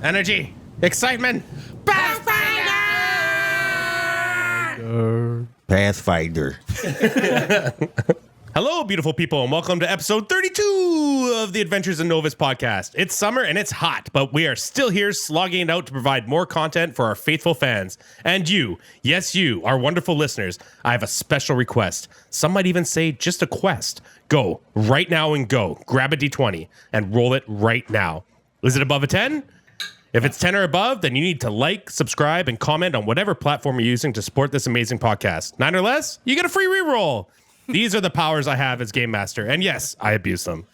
energy, excitement, Pathfinder. Hello, beautiful people, and welcome to episode 32 of the Adventures in Novus podcast. It's summer and it's hot, but we are still here slogging it out to provide more content for our faithful fans. And you, yes, you, our wonderful listeners, I have a special request. Some might even say just a quest. Go right now and go. Grab a D20 and roll it right now. Is it above a 10? If it's 10 or above, then you need to like, subscribe, and comment on whatever platform you're using to support this amazing podcast. 9 or less, you get a free reroll. These are the powers I have as Game Master. And yes, I abuse them.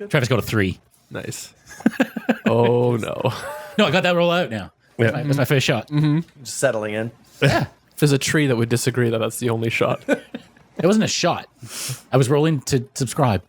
Travis, go to 3. Nice. Oh, no. No, I got that roll out now. Yeah. That's my first shot. Just settling in. Yeah. If there's a tree that would disagree that that's the only shot. It wasn't a shot. I was rolling to subscribe.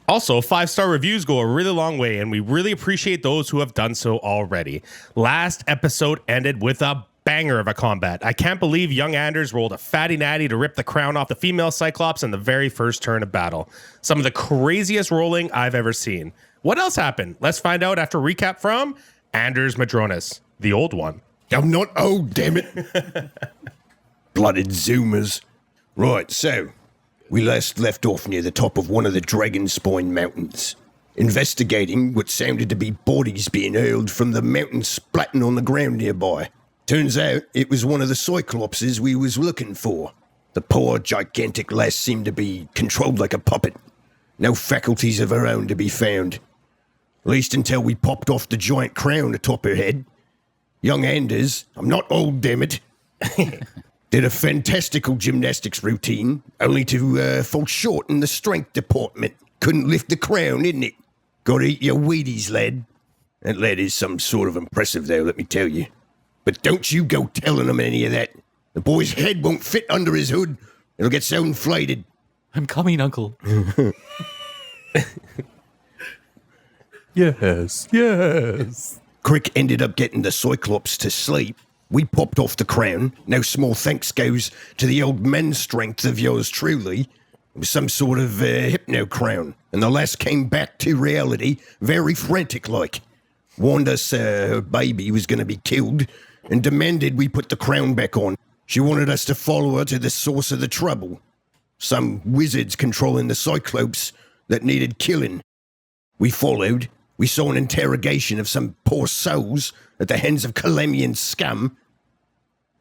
Also, 5-star reviews go a really long way, and we really appreciate those who have done so already. Last episode ended with a banger of a combat. I can't believe young Anders rolled a fatty natty to rip the crown off the female Cyclops in the very first turn of battle. Some of the craziest rolling I've ever seen. What else happened? Let's find out after recap from Anders Madronis, the old one. I'm not old, damn it. Blooded Zoomers. Right, so we last left off near the top of one of the Dragon Spine Mountains, investigating what sounded to be bodies being hurled from the mountain splatting on the ground nearby. Turns out it was one of the cyclopses we was looking for. The poor gigantic lass seemed to be controlled like a puppet. No faculties of her own to be found. At least until we popped off the giant crown atop her head. Young Anders, I'm not old, damn it, did a fantastical gymnastics routine, only to fall short in the strength department. Couldn't lift the crown, didn't it? Gotta eat your Wheaties, lad. That lad is some sort of impressive, though, let me tell you. But don't you go telling him any of that. The boy's head won't fit under his hood. It'll get so inflated. I'm coming, Uncle. Yes. Crick ended up getting the Cyclops to sleep. We popped off the crown. No small thanks goes to the old men's strength of yours truly. It was some sort of hypno crown. And the lass came back to reality very frantic-like. Warned us her baby was going to be killed and demanded we put the crown back on. She wanted us to follow her to the source of the trouble. Some wizards controlling the Cyclops that needed killing. We followed. We saw an interrogation of some poor souls at the hands of Kalemian scum.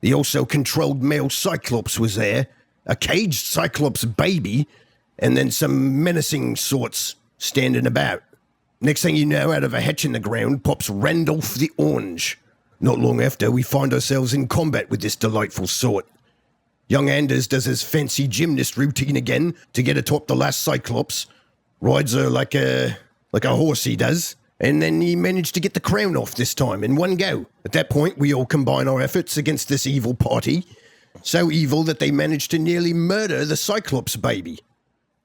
The also controlled male Cyclops was there, a caged Cyclops baby, and then some menacing sorts standing about. Next thing you know, out of a hatch in the ground pops Randolph the Orange. Not long after, we find ourselves in combat with this delightful sort. Young Anders does his fancy gymnast routine again to get atop the last Cyclops. Rides her like a horse he does. And then he managed to get the crown off this time in one go. At that point, we all combine our efforts against this evil party. So evil that they managed to nearly murder the Cyclops baby.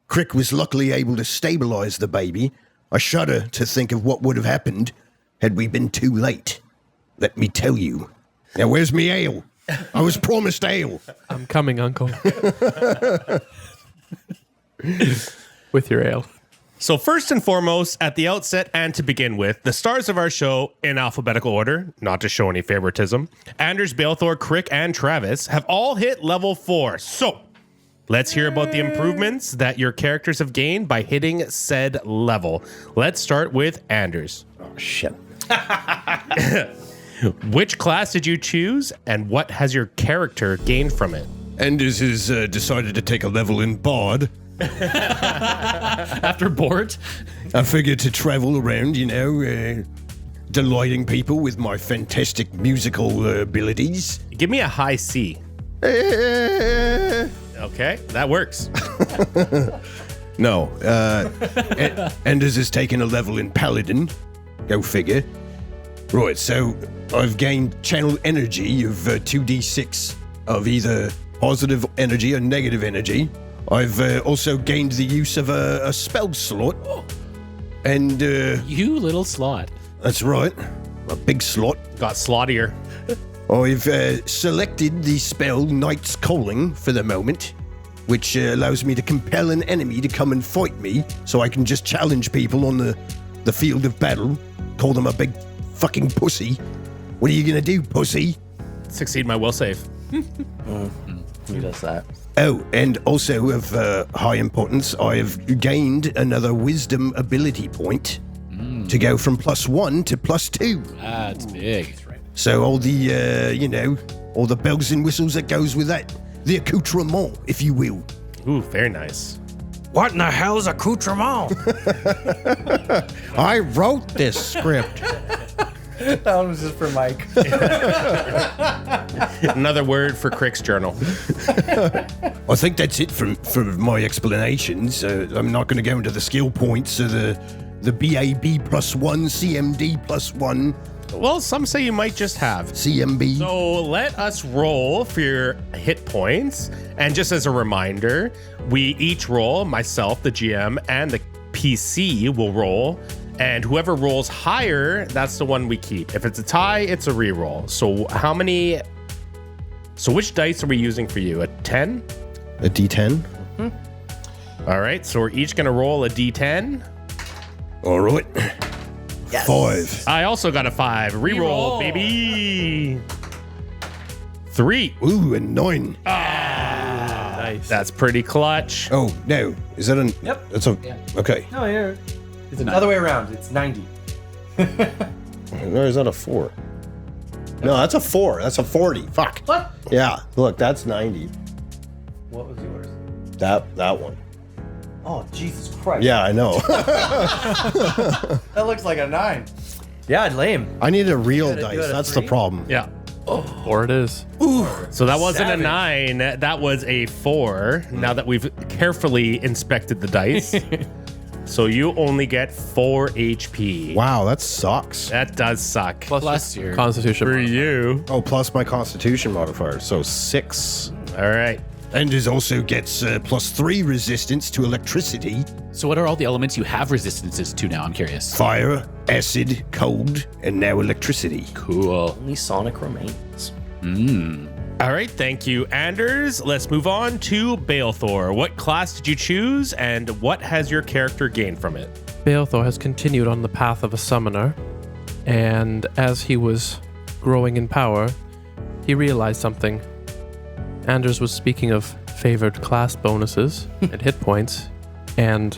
Crick was luckily able to stabilize the baby. I shudder to think of what would have happened had we been too late. Let me tell you. Now, where's me ale? I was promised ale. I'm coming, Uncle. With your ale. So first and foremost, at the outset and to begin with, the stars of our show, in alphabetical order, not to show any favoritism, Anders, Balethor, Crick, and Travis have all hit level 4. So let's hear about the improvements that your characters have gained by hitting said level. Let's start with Anders. Oh, shit. Which class did you choose, and what has your character gained from it? Anders has decided to take a level in Bard. After board? I figured to travel around, delighting people with my fantastic musical abilities. Give me a high C. Okay, that works. No, Anders has taken a level in Paladin. Go figure. Right, so I've gained channel energy of 2d6 of either positive energy or negative energy. I've also gained the use of a spell slot. And, You little slot. that's right, a big slot. Got slottier. I've selected the spell Knight's Calling for the moment, which allows me to compel an enemy to come and fight me, so I can just challenge people on the field of battle, call them a big fucking pussy. What are you gonna do, pussy? Succeed my will save. Who does that? Oh, and also of high importance, I have gained another wisdom ability point to go from +1 to +2. That's big. So all the, all the bells and whistles that goes with that. The accoutrement, if you will. Ooh, very nice. What in the hell's accoutrement? I wrote this script. That one was just for Mike. Another word for Crick's journal. I think that's it for my explanations. I'm not going to go into the skill points. So the BAB +1, CMD +1, Well, some say you might just have. CMB. So let us roll for your hit points. And just as a reminder, we each roll, myself, the GM, and the PC will roll. And whoever rolls higher, that's the one we keep. If it's a tie, it's a reroll. So which dice are we using for you? A 10? A D10. All right, so we're each gonna roll a D10. All right. Yes. 5. I also got a 5. Reroll, baby. 3. Ooh, and 9. Nice. That's pretty clutch. Oh, no. Is that an... Yep. That's a... Okay. No, here. It's the other way around. It's 90. No, is that a 4? No, that's a 4. That's a 40. Fuck. What? Yeah. Look, that's 90. What was yours? That one. Oh, Jesus Christ. Yeah, I know. That looks like a 9. Yeah, lame. I need a real You had dice. a That's the 3? problem. Yeah. Or it is. So that wasn't Savage. a 9. That was a 4. Now that we've carefully inspected the dice. So you only get 4 HP. Wow, that sucks. That does suck. Plus your Constitution. For you. Oh, plus my Constitution modifier, so 6. All right. And it also gets +3 resistance to electricity, So what are all the elements you have resistances to now? I'm curious. fire, acid, cold, and now electricity. Cool. Only Sonic remains. All right. Thank you, Anders. Let's move on to Balethor. What class did you choose and what has your character gained from it? Balethor has continued on the path of a summoner, and as he was growing in power, he realized something. Anders was speaking of favored class bonuses and hit points, and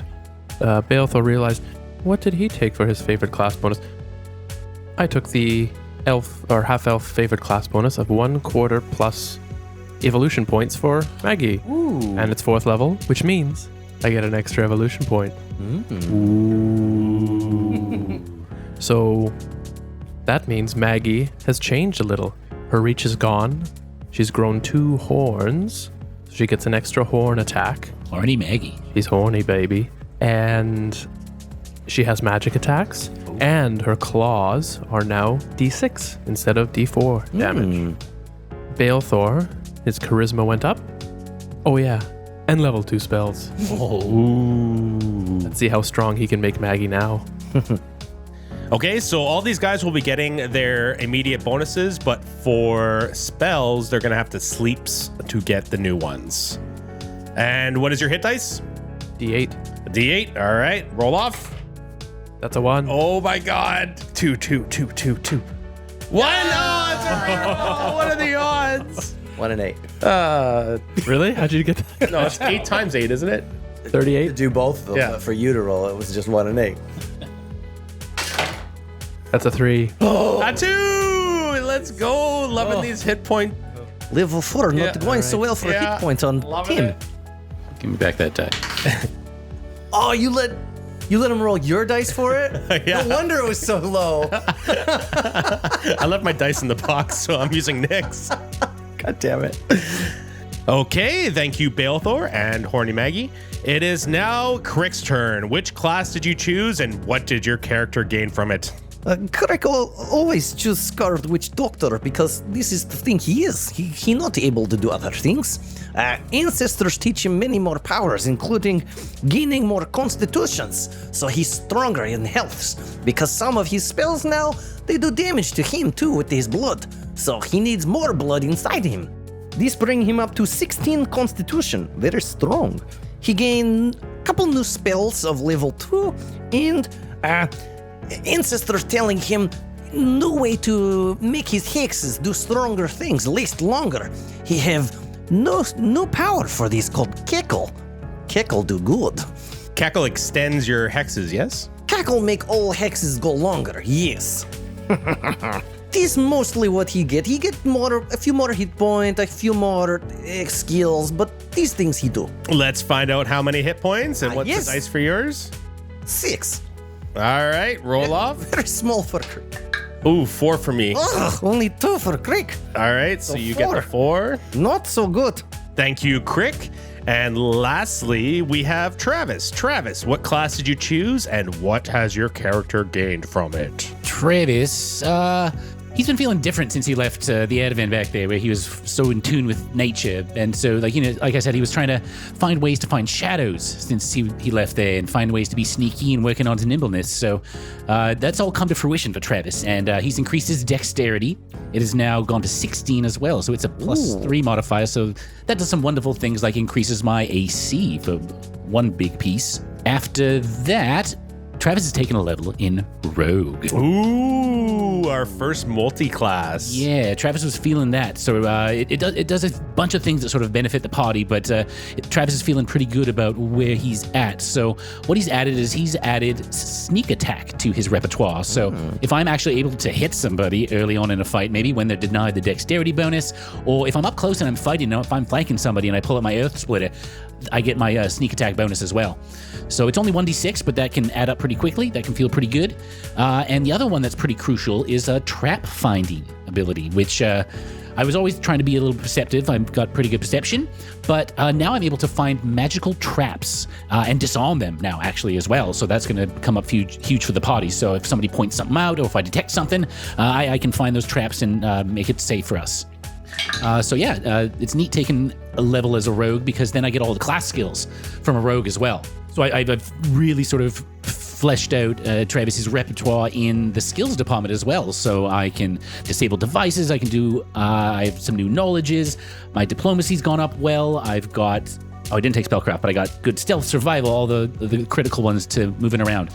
Balethor realized, what did he take for his favored class bonus? I took the elf or half-elf favored class bonus of 1/4 plus evolution points for Maggie. Ooh. And it's 4th level, which means I get an extra evolution point. So that means Maggie has changed a little. Her reach is gone. She's grown 2 horns. So she gets an extra horn attack. Horny Maggie. She's horny, baby. And she has magic attacks. And her claws are now D6 instead of D4 damage. Balethor, his charisma went up. Oh yeah, and level 2 spells. Let's see how strong he can make Maggie now. Okay, so all these guys will be getting their immediate bonuses, but for spells, they're going to have to sleeps to get the new ones. And what is your hit dice? D8. A D8. All right, roll off. That's a 1. Oh my God. 2, 2, 2, 2, 2. 1. Oh, what are the odds? 1 and 8. Really? How'd you get that? No, it's 8 times 8, isn't it? 38? Do both of them, Yeah. but for you to roll, it was just 1 and 8. That's a 3. A 2. Let's go. Loving these hit point. Level 4, Yeah, not going so well for a Yeah, hit point on loving Tim. it. Give me back that die. Oh, you let him roll your dice for it? Yeah. No wonder it was so low. I left my dice in the box, so I'm using Nick's. God damn it. Okay, thank you, Balethor and Horny Maggie. It is now Crick's turn. Which class did you choose, and what did your character gain from it? Crick always choose Scarred Witch Doctor because this is the thing he is. He not able to do other things. Ancestors teach him many more powers, including gaining more constitutions, so he's stronger in healths. Because some of his spells now, they do damage to him too with his blood, so he needs more blood inside him. This bring him up to 16 constitution, very strong. He gained a couple new spells of level 2 and ancestors telling him no way to make his hexes do stronger things, last longer. He have no power for this called Keckle. Keckle do good. Cackle extends your hexes, yes? Keckle make all hexes go longer, yes. This mostly what he get. He get a few more hit point, a few more skills, but these things he do. Let's find out how many hit points and what's yes. the dice for yours. 6. All right, roll off. Very small for Crick. Ooh, 4 for me. Ugh, only 2 for Crick. All right, so you get the 4. Not so good. Thank you, Crick. And lastly, we have Travis. Travis, what class did you choose and what has your character gained from it? Travis, he's been feeling different since he left the Advent back there, where he was so in tune with nature. And so, like I said, he was trying to find ways to find shadows since he left there and find ways to be sneaky and working on his nimbleness. So that's all come to fruition for Travis. And he's increased his dexterity. It has now gone to 16 as well. So it's a +3 modifier. So that does some wonderful things like increases my AC for one big piece. After that, Travis has taken a level in Rogue. Ooh, our first multi-class. Yeah, Travis was feeling that. So it does a bunch of things that sort of benefit the party, but Travis is feeling pretty good about where he's at. So what he's added is he's added sneak attack to his repertoire. So if I'm actually able to hit somebody early on in a fight, maybe when they're denied the dexterity bonus, or if I'm up close and I'm fighting, if I'm flanking somebody and I pull out my Earth Splitter, I get my sneak attack bonus as well. So it's only 1d6, but that can add up pretty quickly. That can feel pretty good. And the other one that's pretty crucial is a trap finding ability, which I was always trying to be a little perceptive. I've got pretty good perception, but now I'm able to find magical traps and disarm them now, actually, as well. So that's going to come up huge for the party. So if somebody points something out, or if I detect something, I can find those traps and make it safe for us. It's neat taking a level as a rogue, because then I get all the class skills from a rogue as well. So I've really sort of fleshed out Travis's repertoire in the skills department as well. So I can disable devices, I can do, I have some new knowledges, my diplomacy's gone up well, I've got, I didn't take spellcraft, but I got good stealth, survival, all the critical ones to moving around.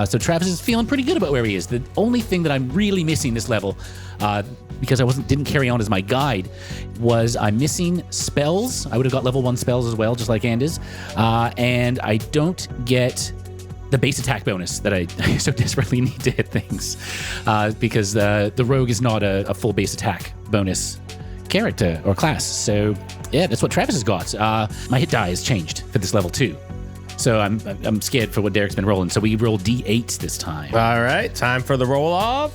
So Travis is feeling pretty good about where he is. The only thing that I'm really missing this level, because I didn't carry on as my guide, was I'm missing spells. I would have got level 1 spells as well, just like Anders. And I don't get the base attack bonus that I so desperately need to hit things, because the rogue is not a full base attack bonus character or class. So yeah, that's what Travis has got. My hit die has changed for this level 2. So I'm scared for what Derek's been rolling. So we roll D8s this time. All right, time for the roll off.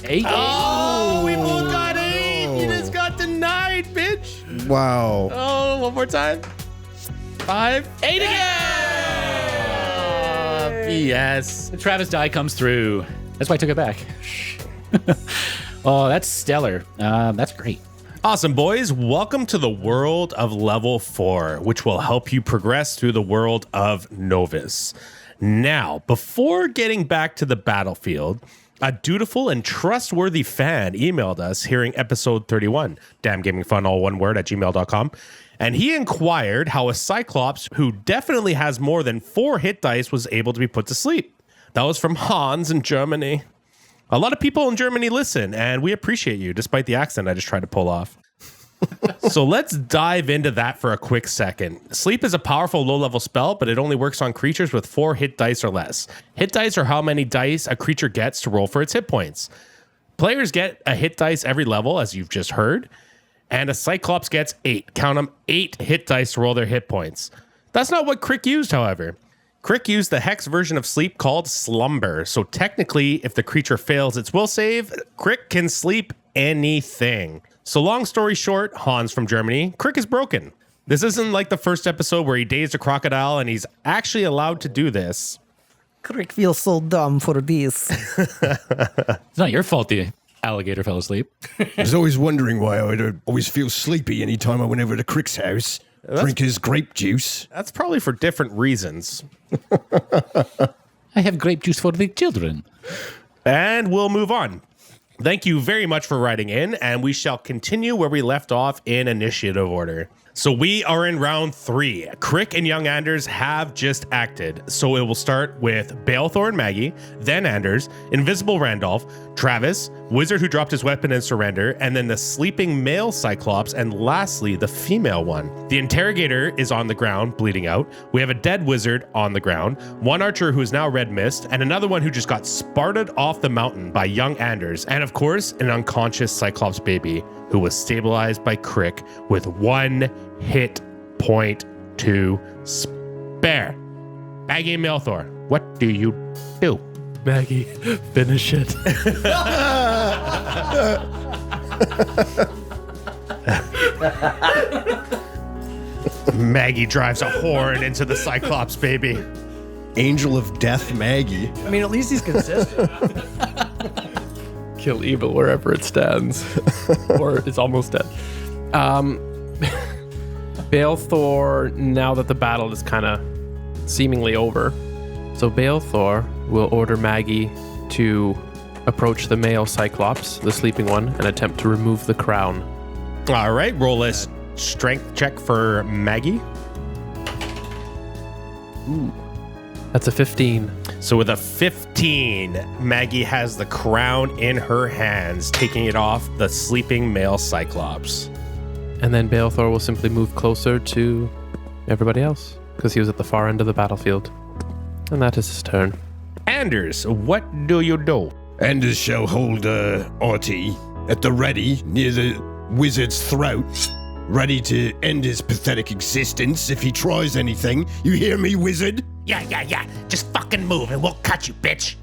8. Oh, we both got 8. You just got denied, bitch. Wow. Oh, one more time. 5. 8 again. Yes. The Travis die comes through. That's why I took it back. Oh, that's stellar. That's great. Awesome, boys. Welcome to the world of level 4, which will help you progress through the world of Novus. Now, before getting back to the battlefield, a dutiful and trustworthy fan emailed us hearing episode 31, damngamingfun, all one word, @gmail.com. And he inquired how a Cyclops who definitely has more than 4 hit dice was able to be put to sleep. That was from Hans in Germany. A lot of people in Germany listen, and we appreciate you, despite the accent I just tried to pull off. So let's dive into that for a quick second. Sleep is a powerful low-level spell, but it only works on creatures with 4 hit dice or less. Hit dice are how many dice a creature gets to roll for its hit points. Players get a hit dice every level, as you've just heard, and a Cyclops gets 8. Count them, 8 hit dice to roll their hit points. That's not what Crick used, however. Crick used the hex version of sleep called Slumber, so technically, if the creature fails its will save, Crick can sleep anything. So long story short, Hans from Germany, Crick is broken. This isn't like the first episode where he dazed a crocodile and he's actually allowed to do this. Crick feels so dumb for this. It's not your fault the alligator fell asleep. I was always wondering why I would always feel sleepy anytime I went over to Crick's house. Drink his grape juice. That's probably for different reasons. I have grape juice for the children. And we'll move on. Thank you very much for writing in, and we shall continue where we left off in initiative order. So we are in round 3. Crick and young Anders have just acted. So it will start with Balethor and Maggie, then Anders, Invisible Randolph, Travis, Wizard who dropped his weapon and surrender, and then the sleeping male Cyclops, and lastly, the female one. The interrogator is on the ground, bleeding out. We have a dead wizard on the ground, one archer who is now red mist, and another one who just got sparted off the mountain by young Anders, and of course, an unconscious Cyclops baby who was stabilized by Crick with 1 hit point to spare. Maggie and Melthor, what do you do? Maggie, finish it. Maggie drives a horn into the Cyclops baby. Angel of Death Maggie. I mean, at least he's consistent. Kill evil wherever it stands. Or it's almost dead. Balethor, now that the battle is kind of seemingly over, so Balethor will order Maggie to approach the male Cyclops, the sleeping one, and attempt to remove the crown. All right, roll a strength check for Maggie. That's a 15. So with a 15, Maggie has the crown in her hands, taking it off the sleeping male Cyclops. And then Balethor will simply move closer to everybody else, because he was at the far end of the battlefield. And that is his turn. Anders, what do you do? Anders shall hold Artie at the ready near the wizard's throat, ready to end his pathetic existence if he tries anything. You hear me, wizard? Yeah. Just fucking move and we'll cut you, bitch.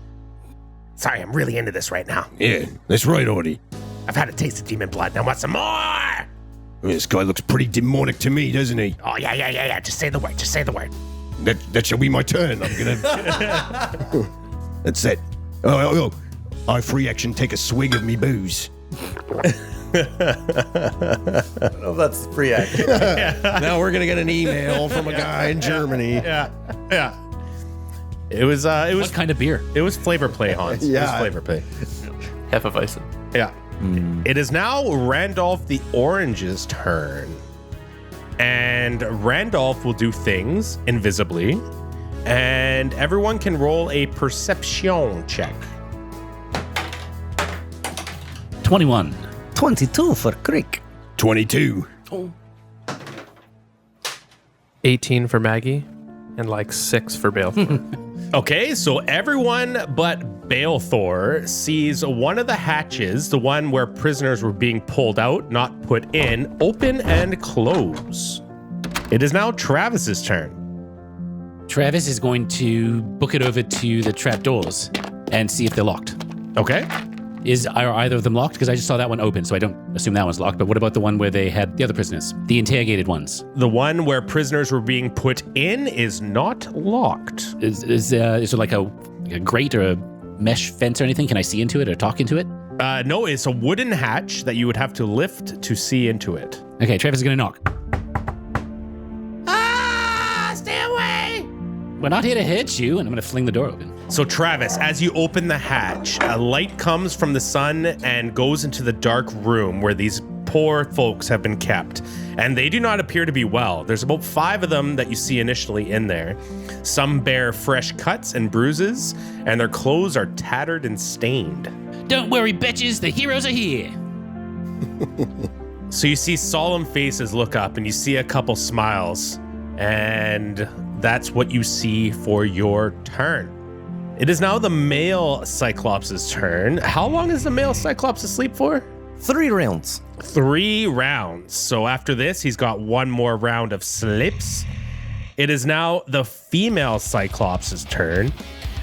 Sorry, I'm really into this right now. Yeah, that's right, Artie. I've had a taste of demon blood and I want some more. This guy looks pretty demonic to me, doesn't he? Oh, yeah. Just say the word. That shall be my turn. I'm gonna... That's it. Oh. I free action take a swig of me booze. I don't know if that's free action. Now we're gonna get an email from a guy in Germany. Yeah. It was What kind of beer? it was flavor play, Hans. It was Yeah. flavor play. Hefeweizen. Yeah. It is now Randolph the Orange's turn. And Randolph will do things invisibly. And everyone can roll a perception check. 21. 22 for Crick. 22. 18 for Maggie, and like 6 for Balethor. Okay, so everyone but Balethor sees one of the hatches, the one where prisoners were being pulled out, not put in, open and close. It is now Travis's turn. Travis is going to book it over to the trapdoors and see if they're locked. Okay. Are either of them locked? Because I just saw that one open, so I don't assume that one's locked. But what about the one where they had the other prisoners? The interrogated ones? The one where prisoners were being put in is not locked. Is there like a grate or a mesh fence or anything? Can I see into it or talk into it? No, it's a wooden hatch that you would have to lift to see into it. Okay, Travis is going to knock. Stay away. We're not here to hurt you, and I'm going to fling the door open. So Travis, as you open the hatch, a light comes from the sun and goes into the dark room where these poor folks have been kept. And they do not appear to be well. There's about 5 of them that you see initially in there. Some bear fresh cuts and bruises, and their clothes are tattered and stained. Don't worry, bitches, the heroes are here. So you see solemn faces look up, and you see a couple smiles. And that's what you see for your turn. It is now the male Cyclops' turn. How long is the male Cyclops asleep for? 3 rounds. 3 rounds. So after this, he's got 1 more round of slips. It is now the female Cyclops' turn.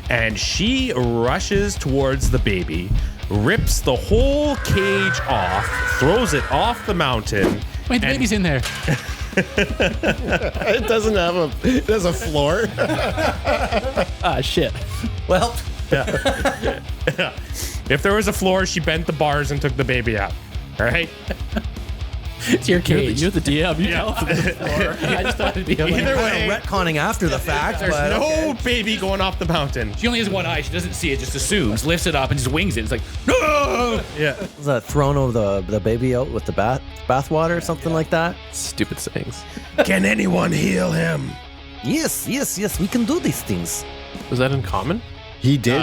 And she rushes towards the baby, rips the whole cage off, throws it off the mountain. Wait, the baby's in there. It doesn't have it has a floor. Ah, shit. Well, If there was a floor, she bent the bars and took the baby out. All right? It's your cage. You're the DM. You tell us. I just thought it'd be hilarious. Either way, retconning after the fact. there's but no okay. baby going off the mountain. She only has one eye. She doesn't see it, just assumes, lifts it up, and just wings it. It's like, no! Yeah. Was that thrown over the baby out with the bat? bathwater or something like that. Stupid sayings. Can anyone heal him? Yes, we can do these things. Was that in common? He did,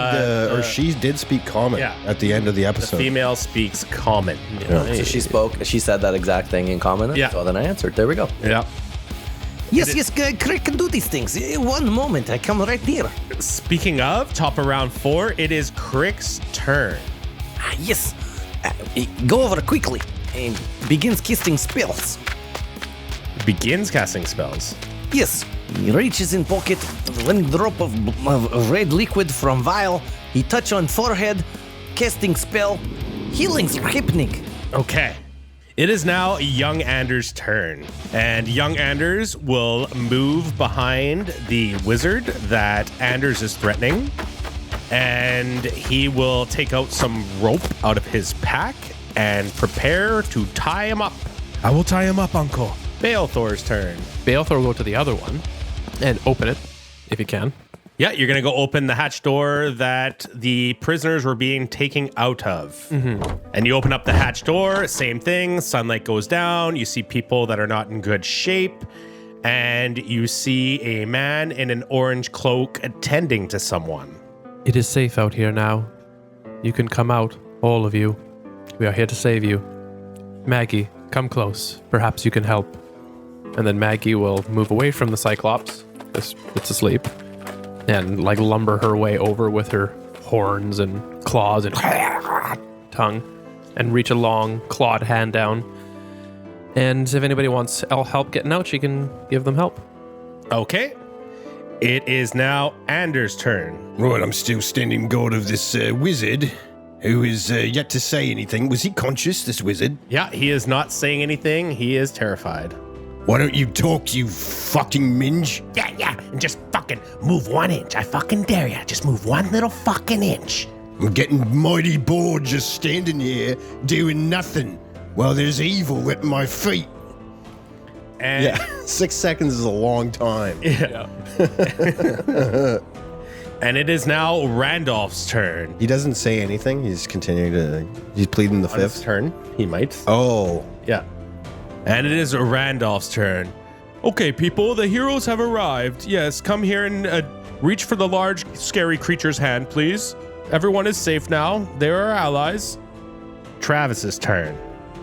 or she did speak common at the end of the The episode. female speaks common. So she said that exact thing in common. Yeah. So then I answered. There we go. Yeah. Yes, Crick can do these things. One moment, I come right there. Speaking of, top of round 4, it is Crick's turn. Yes, go over quickly and begins casting spells. Begins casting spells. Yes, he reaches in pocket, one drop of red liquid from vial. He touch on forehead, casting spell, healing's happening. Okay. It is now young Anders' turn, and young Anders will move behind the wizard that Anders is threatening, and he will take out some rope out of his pack and prepare to tie him up. I will tie him up, Uncle. Balthor's turn. Balthor will go to the other one and open it, if he can. Yeah, you're going to go open the hatch door that the prisoners were being taken out of. And you open up the hatch door, same thing. Sunlight goes down. You see people that are not in good shape. And you see a man in an orange cloak attending to someone. It is safe out here now. You can come out, all of you. We are here to save you. Maggie, come close. Perhaps you can help. And then Maggie will move away from the Cyclops, because it's asleep, and like lumber her way over with her horns and claws and tongue, and reach a long clawed hand down. And if anybody wants help getting out, she can give them help. Okay. It is now Anders' turn. Right, I'm still standing guard of this wizard who is yet to say anything. Was he conscious, this wizard? Yeah, he is not saying anything. He is terrified. Why don't you talk, you fucking minge? Yeah, and just fucking move 1 inch. I fucking dare ya. Just move 1 little fucking inch. I'm getting mighty bored just standing here doing nothing while there's evil at my feet. And 6 seconds is a long time. And it is now Randolph's turn. He doesn't say anything. He's continuing to. He's pleading the On his fifth. turn, he might. Oh, Yeah. And it is Randolph's turn. Okay, people, the heroes have arrived. Yes, come here and reach for the large, scary creature's hand, please. Everyone is safe now. They are our allies. Travis's turn.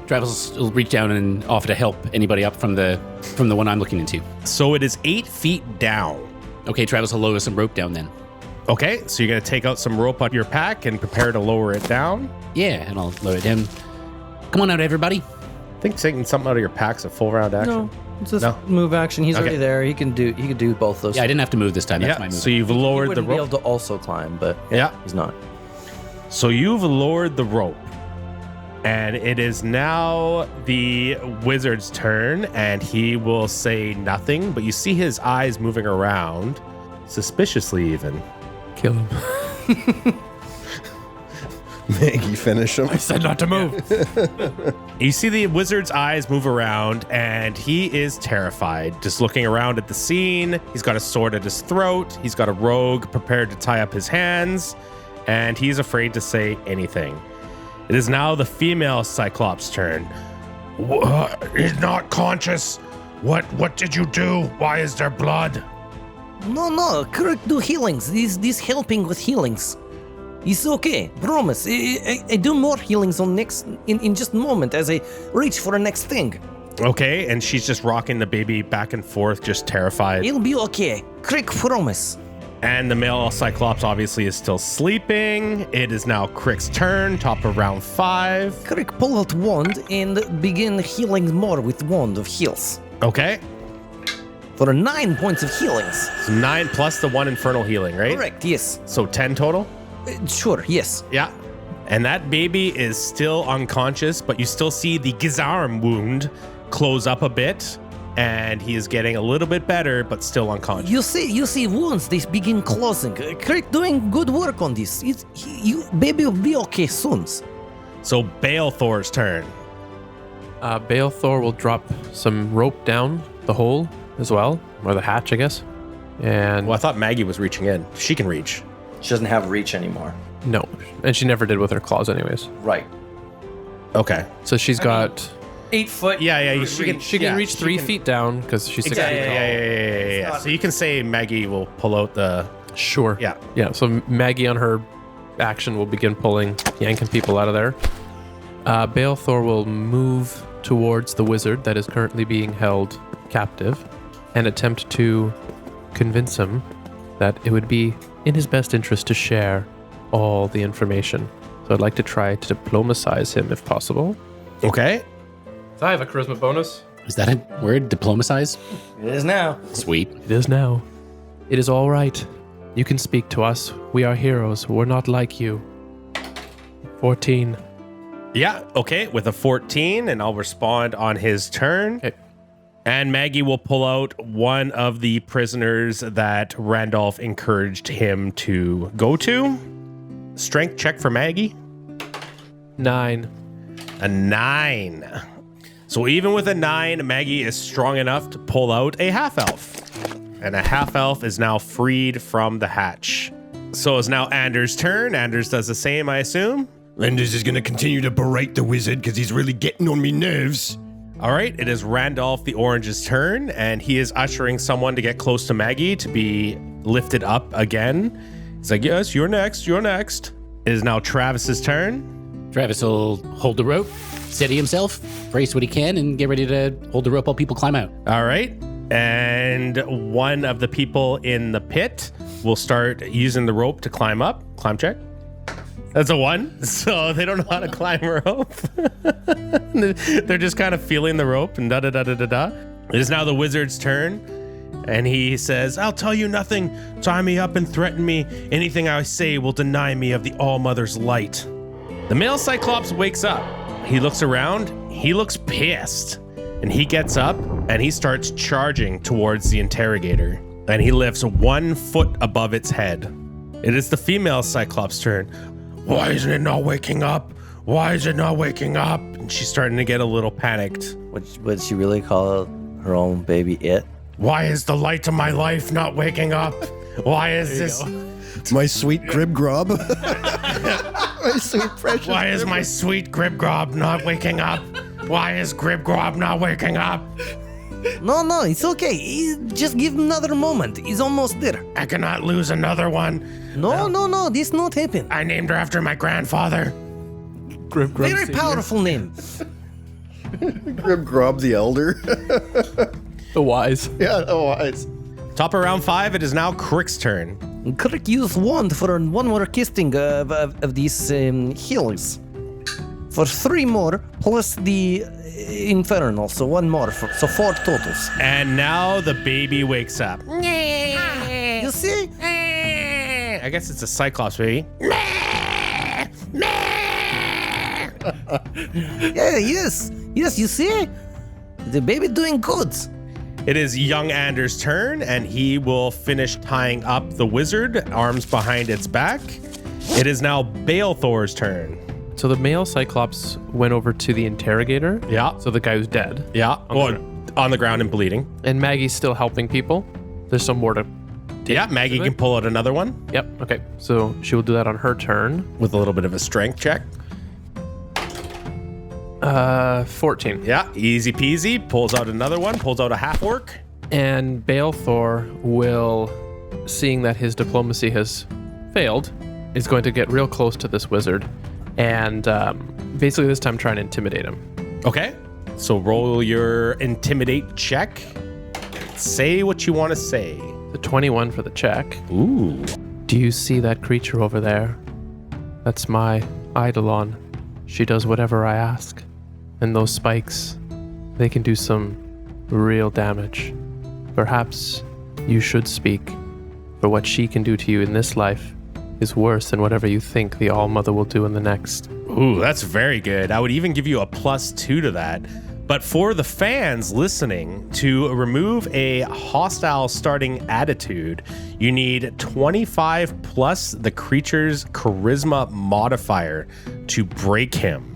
Travis will reach down and offer to help anybody up from the one I'm looking into. So it is 8 feet down. Okay, Travis will lower some rope down then. Okay, so you're going to take out some rope out of your pack and prepare to lower it down. Yeah, and I'll lower it down. Come on out, everybody. I think taking something out of your pack's a full round action. No, it's just No? move action. He's Okay. already there. He can do both those. Yeah, I didn't have to move this time. That's my Yeah, move. so you've He lowered the wouldn't be rope. able to also climb, but Yeah. he's not. So you've lowered the rope. And it is now the wizard's turn, and he will say nothing, but you see his eyes moving around, suspiciously even. Kill him. Maggie, finish him. Said not to move. You see the wizard's eyes move around, and he is terrified, just looking around at the scene. He's got a sword at his throat. He's got a rogue prepared to tie up his hands, and he's afraid to say anything. It is now the female Cyclops' turn. He's not conscious. What did you do? Why is there blood? No, Kirk do healings. This helping with healings. It's okay, promise. I do more healings on in just a moment as I reach for the next thing. Okay, and she's just rocking the baby back and forth, just terrified. It'll be okay. Crick, promise. And the male Cyclops obviously is still sleeping. It is now Crick's turn, top of round 5. Crick, pull out wand and begin healing more with wand of heals. Okay, For 9 points of healings. so 9 plus the 1 infernal healing, right? Correct, yes. So 10 total? Sure, yes. Yeah. And that baby is still unconscious, but you still see the Gjallar wound close up a bit, and he is getting a little bit better, but still unconscious. You see wounds, they begin closing. Crick doing good work on this. Baby will be okay soon. So Balthor's turn. Balthor will drop some rope down the hole as well, or the hatch, I guess. And Well, I thought Maggie was reaching in. She can reach. She doesn't have reach anymore. no, and she never did with her claws, anyways. Right. Okay. So she's got 8 foot. Yeah. She can reach 3 feet down because she's 6 feet tall. Yeah. So you can say Maggie will pull out the. Sure. Yeah. Yeah. So Maggie on her action will begin yanking people out of there. Balethor will move towards the wizard that is currently being held captive and attempt to convince him that it would be in his best interest to share all the information. So I'd like to try to diplomatize him if possible. Okay. So I have a charisma bonus. Is that a word? Diplomatize? It is now. Sweet. It is now. It is all right. You can speak to us. We are heroes. We're not like you. 14. Yeah. Okay. With a 14, and I'll respond on his turn. Okay. And Maggie will pull out one of the prisoners that Randolph encouraged him to go to. Strength check for Maggie. 9. A 9. So even with a 9, Maggie is strong enough to pull out a half-elf. And a half-elf is now freed from the hatch. So it's now Anders' turn. Anders does the same, I assume. Anders is going to continue to berate the wizard because he's really getting on me nerves. All right, it is Randolph the Orange's turn, and he is ushering someone to get close to Maggie to be lifted up again. He's like, yes, you're next, you're next. It is now Travis's turn. Travis will hold the rope, steady himself, brace what he can, and get ready to hold the rope while people climb out. All right, and one of the people in the pit will start using the rope to climb up. Climb check. That's a 1, so they don't know how to climb a rope. They're just kind of feeling the rope and da-da-da-da-da-da. It is now the wizard's turn, and he says, I'll tell you nothing. Tie me up and threaten me. Anything I say will deny me of the All-Mother's light. The male Cyclops wakes up. He looks around. He looks pissed. And he gets up, and he starts charging towards the interrogator. And he lifts 1 foot above its head. It is the female Cyclops' turn. Why isn't it not waking up? Why is it not waking up? And she's starting to get a little panicked. Would she really call her own baby it? Why is the light of my life not waking up? Why is this? My sweet Grib Grob. My sweet precious. Why is my sweet Grib Grob not waking up? Why is Grib Grob not waking up? No, it's okay. Just give him another moment. He's almost there. I cannot lose another one. No, this not happen. I named her after my grandfather. Very powerful name. Grib Grob the Elder. The wise. Yeah, the wise. Top of round 5, it is now Crick's turn. Crick use wand for one more casting of these heals. For 3 more, plus the infernal, so 1 more, so 4 totals. And now the baby wakes up. You see? I guess it's a Cyclops baby. Yeah, yes, you see? The baby doing good. It is young Anders' turn, and he will finish tying up the wizard, arms behind its back. It is now Balethor's turn. So the male Cyclops went over to the interrogator. Yeah. So the guy who's dead. Yeah. On the ground and bleeding. And Maggie's still helping people. There's some more to... Yeah, Maggie can pull out another one Yep. Okay. So she will do that on her turn. with a little bit of a strength check. 14. Yeah, easy peasy. Pulls out another one, pulls out a half orc. And Balethor will, seeing that his diplomacy has failed, is going to get real close to this wizard and basically this time try and intimidate him. Okay. So roll your intimidate check. Say what you want to say. The 21 for the check. Ooh. Do you see that creature over there? That's my Eidolon. She does whatever I ask. And those spikes, they can do some real damage. Perhaps you should speak, for what she can do to you in this life is worse than whatever you think the All-Mother will do in the next. Ooh, that's very good. I would even give you a +2 to that. But for the fans listening, to remove a hostile starting attitude, you need 25 plus the creature's charisma modifier to break him.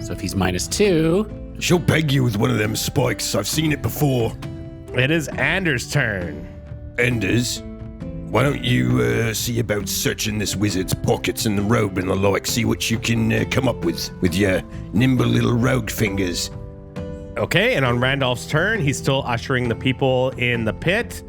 So if he's -2, She'll peg you with one of them spikes. I've seen it before. It is Anders' turn. Anders, why don't you see about searching this wizard's pockets and the robe and the like, see what you can come up with your nimble little rogue fingers. Okay, and on Randolph's turn, he's still ushering the people in the pit.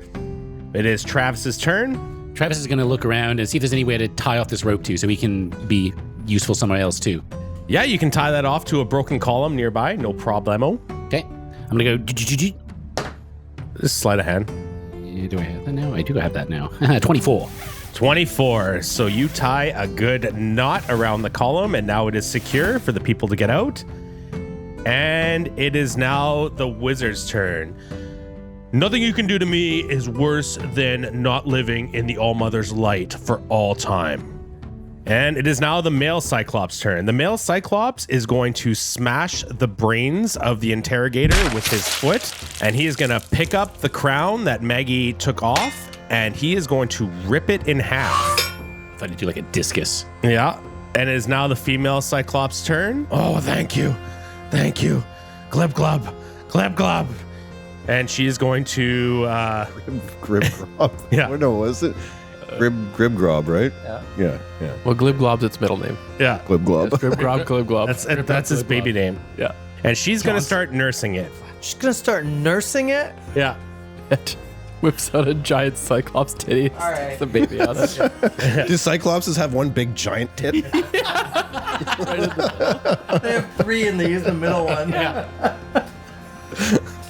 It is Travis's turn. Travis is going to look around and see if there's any way to tie off this rope to, so he can be useful somewhere else too. Yeah, you can tie that off to a broken column nearby. No problemo. Okay. I'm going to go... Just sleight of hand. Do I have that now? I do have that now. 24. 24. So you tie a good knot around the column, and now it is secure for the people to get out. And it is now the wizard's turn. Nothing you can do to me is worse than not living in the All-Mother's light for all time. And it is now the male Cyclops' turn. The male Cyclops is going to smash the brains of the interrogator with his foot, and he is going to pick up the crown that Maggie took off, and he is going to rip it in half. I thought he'd do like a discus. Yeah. And it is now the female Cyclops' turn. Oh, thank you. Thank you. Glib glub. Glib glub. And she's going to... Grib Grob. Yeah. Oh, no, was it? Grib Grob, right? Yeah. Well, Glibglob's its middle name. Yeah. Glib Glob. Glibgrob, Glibglob. That's his baby name. Yeah. And she's going to start nursing it. She's gonna start nursing it. Yeah. It whips out a giant Cyclops titty. All right. The baby on it. Do Cyclopses have one big giant tit? They have 3 and they use the middle one.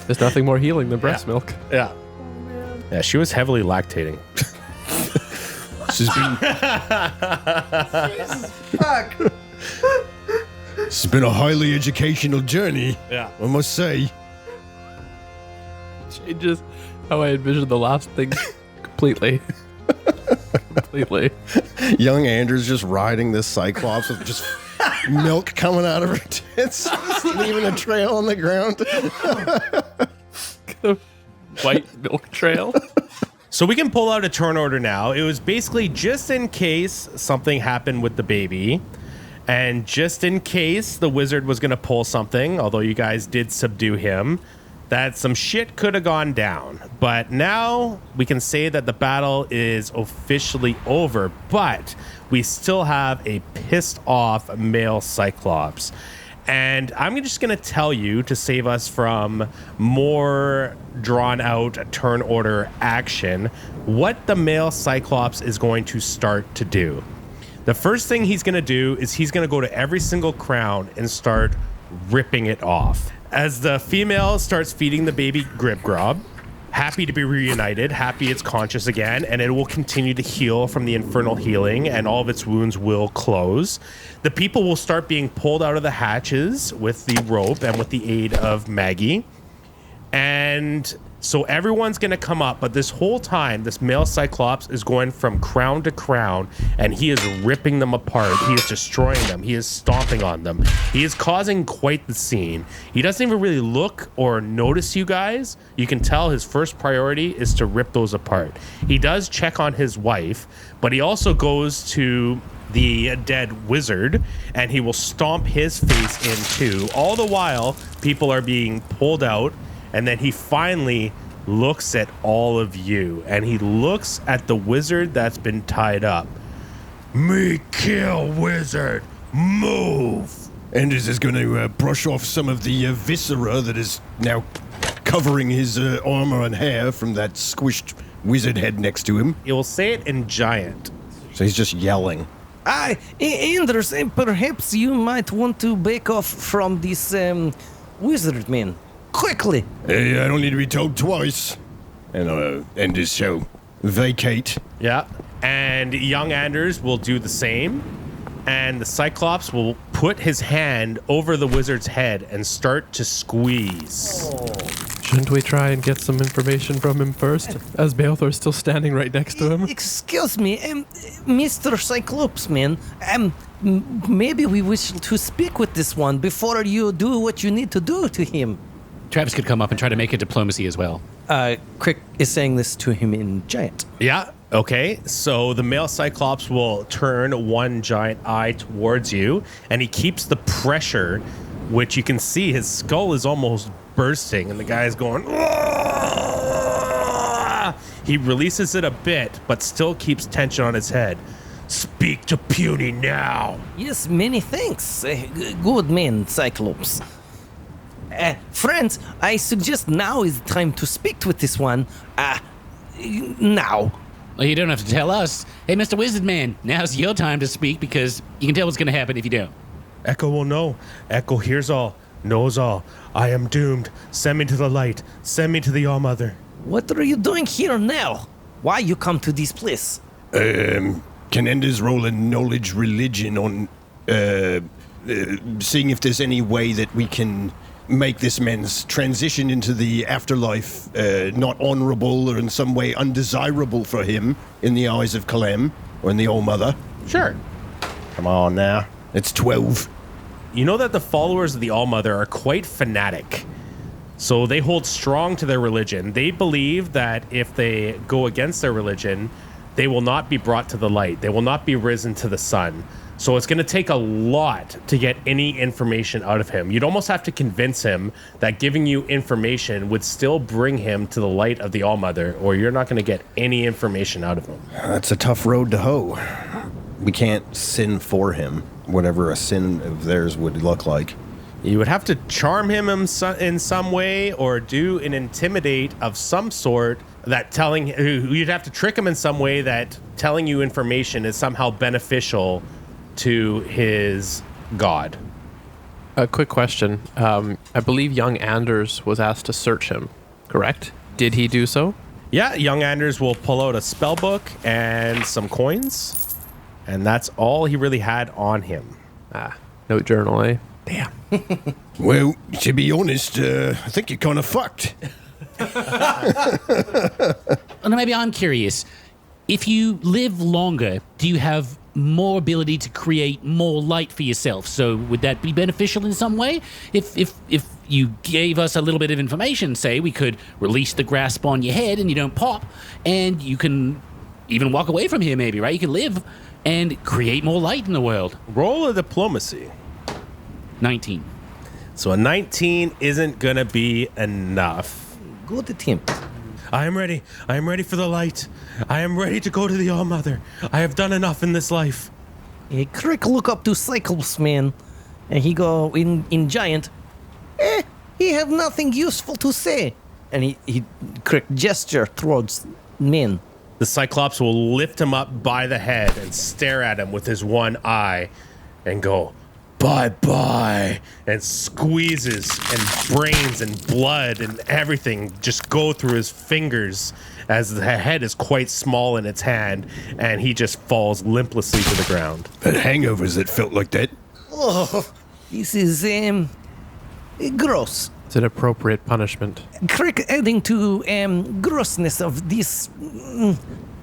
There's nothing more healing than breast milk. Yeah. Yeah, she was heavily lactating. She's been, Fuck. it's been a highly educational journey, Yeah. I must say. Changes how I envisioned the last thing completely. Completely. Young Andrew's just riding this Cyclops with just milk coming out of her tits, leaving a trail on the ground. White milk trail. So we can pull out a turn order now. It was basically just in case something happened with the baby, and just in case the wizard was going to pull something, although you guys did subdue him, that some shit could have gone down. But now we can say that the battle is officially over, but we still have a pissed off male Cyclops. And I'm just going to tell you, to save us from more drawn out turn order action, what the male Cyclops is going to start to do. The first thing he's going to do is he's going to go to every single crown and start ripping it off. As the female starts feeding the baby Grib Grob, happy to be reunited, happy it's conscious again, and it will continue to heal from the infernal healing, and all of its wounds will close. The people will start being pulled out of the hatches with the rope and with the aid of Maggie. And so everyone's going to come up, but this whole time, this male Cyclops is going from crown to crown, and he is ripping them apart. He is destroying them. He is stomping on them. He is causing quite the scene. He doesn't even really look or notice you guys. You can tell his first priority is to rip those apart. He does check on his wife, but he also goes to the dead wizard, and he will stomp his face in too. All the while, people are being pulled out. And then he finally looks at all of you, and he looks at the wizard that's been tied up. Me kill wizard, move. Anders is going to brush off some of the viscera that is now covering his armor and hair from that squished wizard head next to him. He will say it in giant. So he's just yelling. Anders, perhaps you might want to back off from this wizard man. Quickly. Hey, I don't need to be told twice. And Anders shall vacate. Yeah. And young Anders will do the same. And the Cyclops will put his hand over the wizard's head and start to squeeze. Shouldn't we try and get some information from him first, as Balthor's still standing right next to him? Excuse me, Mr. Cyclops man. Maybe we wish to speak with this one before you do what you need to do to him. Travis could come up and try to make a diplomacy as well. Crick is saying this to him in giant. Yeah. Okay. So the male Cyclops will turn one giant eye towards you, and he keeps the pressure, which you can see his skull is almost bursting, and the guy is going. Aah! He releases it a bit, but still keeps tension on his head. Speak to Puny now. Yes, many thanks. Good man, Cyclops. Friends, I suggest now is the time to speak with this one. Now. Well, you don't have to tell us. Hey, Mr. Wizard Man, now's your time to speak because you can tell what's going to happen if you don't. Echo will know. Echo hears all, knows all. I am doomed. Send me to the light. Send me to the All-Mother. What are you doing here now? Why you come to this place? Can Enders roll a knowledge religion on seeing if there's any way that we can make this man's transition into the afterlife not honorable or in some way undesirable for him in the eyes of Kalem or in the All-Mother? Sure. Come on now. It's 12. You know that the followers of the All-Mother are quite fanatic. So they hold strong to their religion. They believe that if they go against their religion, they will not be brought to the light. They will not be risen to the sun. So it's going to take a lot to get any information out of him. You'd almost have to convince him that giving you information would still bring him to the light of the All-Mother, or you're not going to get any information out of him. That's a tough road to hoe. We can't sin for him, whatever a sin of theirs would look like. You would have to charm him in some way or do an intimidate of some sort that you'd have to trick him in some way that telling you information is somehow beneficial to his god. A quick question. I believe young Anders was asked to search him, correct? Did he do so? Yeah, young Anders will pull out a spell book and some coins, and that's all he really had on him. No journal, eh? Damn. Well, to be honest, I think you're kind of fucked. Well, maybe I'm curious. If you live longer, do you have more ability to create more light for yourself? So would that be beneficial in some way? If you gave us a little bit of information, say we could release the grasp on your head and you don't pop, and you can even walk away from here maybe, right? You can live and create more light in the world. Roll a diplomacy. 19. So a 19 isn't going to be enough. Good attempt. I am ready. I am ready for the light. I am ready to go to the All-Mother. I have done enough in this life. Crick look up to Cyclops Man, and he go in giant. He have nothing useful to say. And he Crick gesture towards men. The Cyclops will lift him up by the head and stare at him with his one eye and go, bye-bye, and squeezes, and brains and blood and everything just go through his fingers as the head is quite small in its hand, and he just falls limplessly to the ground. Had hangovers that felt like that. Oh, this is gross. It's an appropriate punishment. Crick adding to grossness of these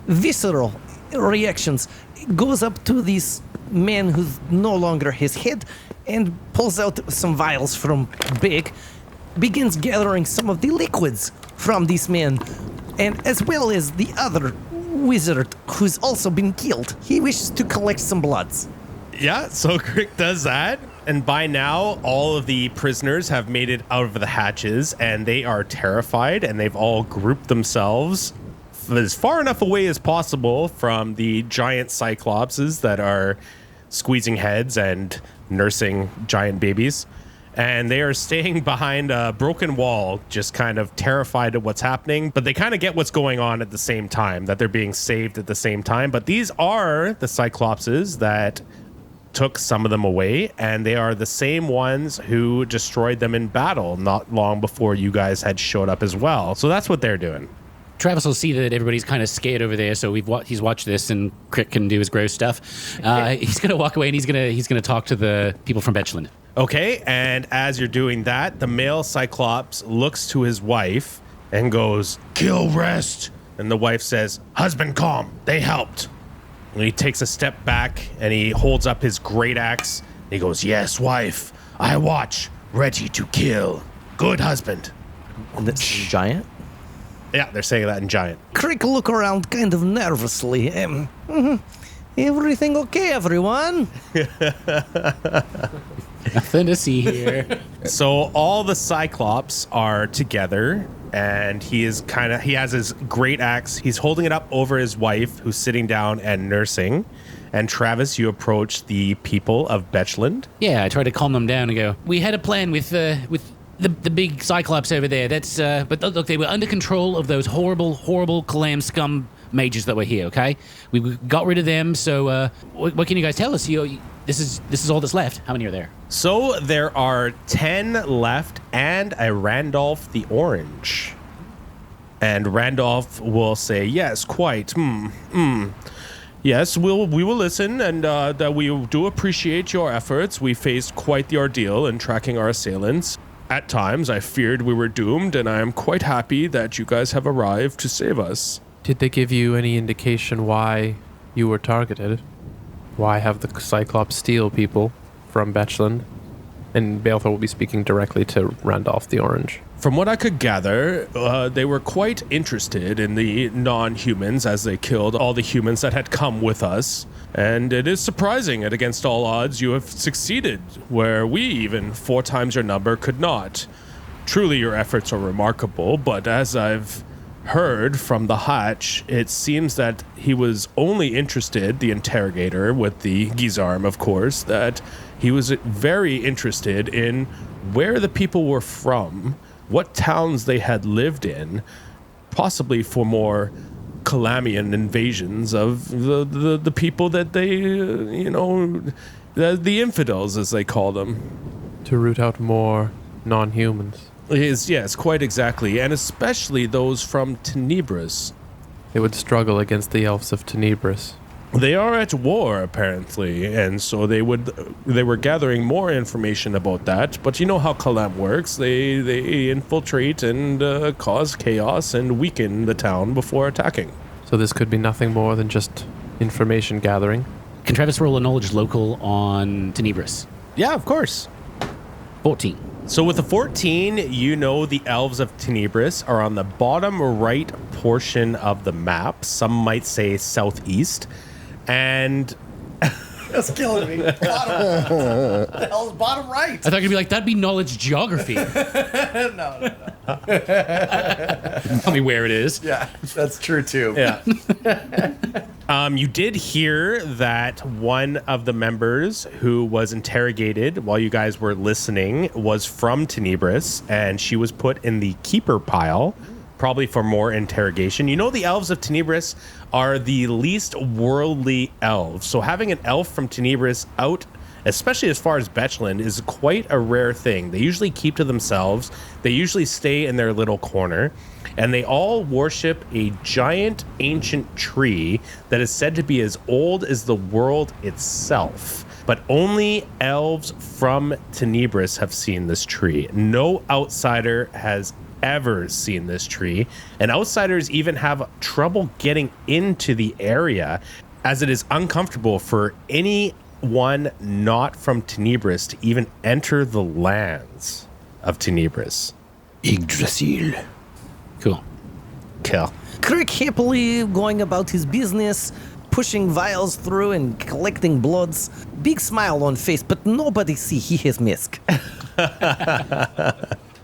visceral reactions goes up to this man who's no longer his head and pulls out some vials from Big, begins gathering some of the liquids from this man, and as well as the other wizard who's also been killed. He wishes to collect some bloods. Yeah, so Crick does that, and by now all of the prisoners have made it out of the hatches, and they are terrified, and they've all grouped themselves as far enough away as possible from the giant cyclopses that are squeezing heads and nursing giant babies. And they are staying behind a broken wall, just kind of terrified at what's happening. But they kind of get what's going on at the same time, that they're being saved at the same time. But these are the cyclopses that took some of them away, and they are the same ones who destroyed them in battle not long before you guys had showed up as well. So that's what they're doing. Travis will see that everybody's kind of scared over there, so he's watched this, and Crick can do his gross stuff. He's gonna walk away, and he's gonna talk to the people from Betchland. Okay, and as you're doing that, the male Cyclops looks to his wife and goes, "Kill rest." And the wife says, "Husband, calm. They helped." And he takes a step back and he holds up his great axe. And he goes, "Yes, wife, I watch, ready to kill. Good husband." And that's giant? Yeah, they're saying that in giant. Crick look around kind of nervously. Everything okay, everyone? Nothing to see here. So all the Cyclops are together, and he has his great axe. He's holding it up over his wife, who's sitting down and nursing. And Travis, you approach the people of Betchland. Yeah, I tried to calm them down and go, we had a plan with The big cyclops over there. That's but look, they were under control of those horrible clam scum mages that were here. Okay, we got rid of them. So what can you guys tell us? This is all that's left. How many are there? So there are 10 left and a Randolph the Orange. And Randolph will say, yes, quite. Yes, we will listen, and that we do appreciate your efforts. We faced quite the ordeal in tracking our assailants. At times, I feared we were doomed, and I am quite happy that you guys have arrived to save us. Did they give you any indication why you were targeted? Why have the Cyclops steal people from Betchland? And Balthor will be speaking directly to Randolph the Orange. From what I could gather, they were quite interested in the non-humans as they killed all the humans that had come with us. And it is surprising that against all odds you have succeeded, where we, even 4 times your number, could not. Truly your efforts are remarkable, but as I've heard from the Hatch, it seems that he was only interested, the interrogator with the Gizarm, of course, that he was very interested in where the people were from, what towns they had lived in, possibly for more Calamian invasions of the people that they, the infidels, as they call them. To root out more non-humans. Yes, quite exactly, and especially those from Tenebris. They would struggle against the elves of Tenebris. They are at war, apparently, and so they were gathering more information about that. But you know how Kalam works. They infiltrate and cause chaos and weaken the town before attacking. So this could be nothing more than just information gathering. Can Travis roll a knowledge local on Tenebris? Yeah, of course. 14. So with a 14, you know the elves of Tenebris are on the bottom right portion of the map. Some might say southeast. And That's killing me. Bottom, the hell's bottom right? I thought you'd be like, that'd be knowledge geography. No. Tell me where it is. Yeah, that's true too. yeah. You did hear that one of the members who was interrogated while you guys were listening was from Tenebris, and she was put in the keeper pile, probably for more interrogation. You know the elves of Tenebris are the least worldly elves, so having an elf from Tenebris out, especially as far as Betchland, is quite a rare thing. They usually keep to themselves. They usually stay in their little corner, and they all worship a giant ancient tree that is said to be as old as the world itself. But only elves from Tenebris have seen this tree. No outsider has ever seen this tree, and outsiders even have trouble getting into the area, as it is uncomfortable for anyone not from Tenebris to even enter the lands of Tenebris. Yggdrasil. Cool. Kill. Crick happily going about his business, pushing vials through and collecting bloods. Big smile on face, but nobody see he has misk.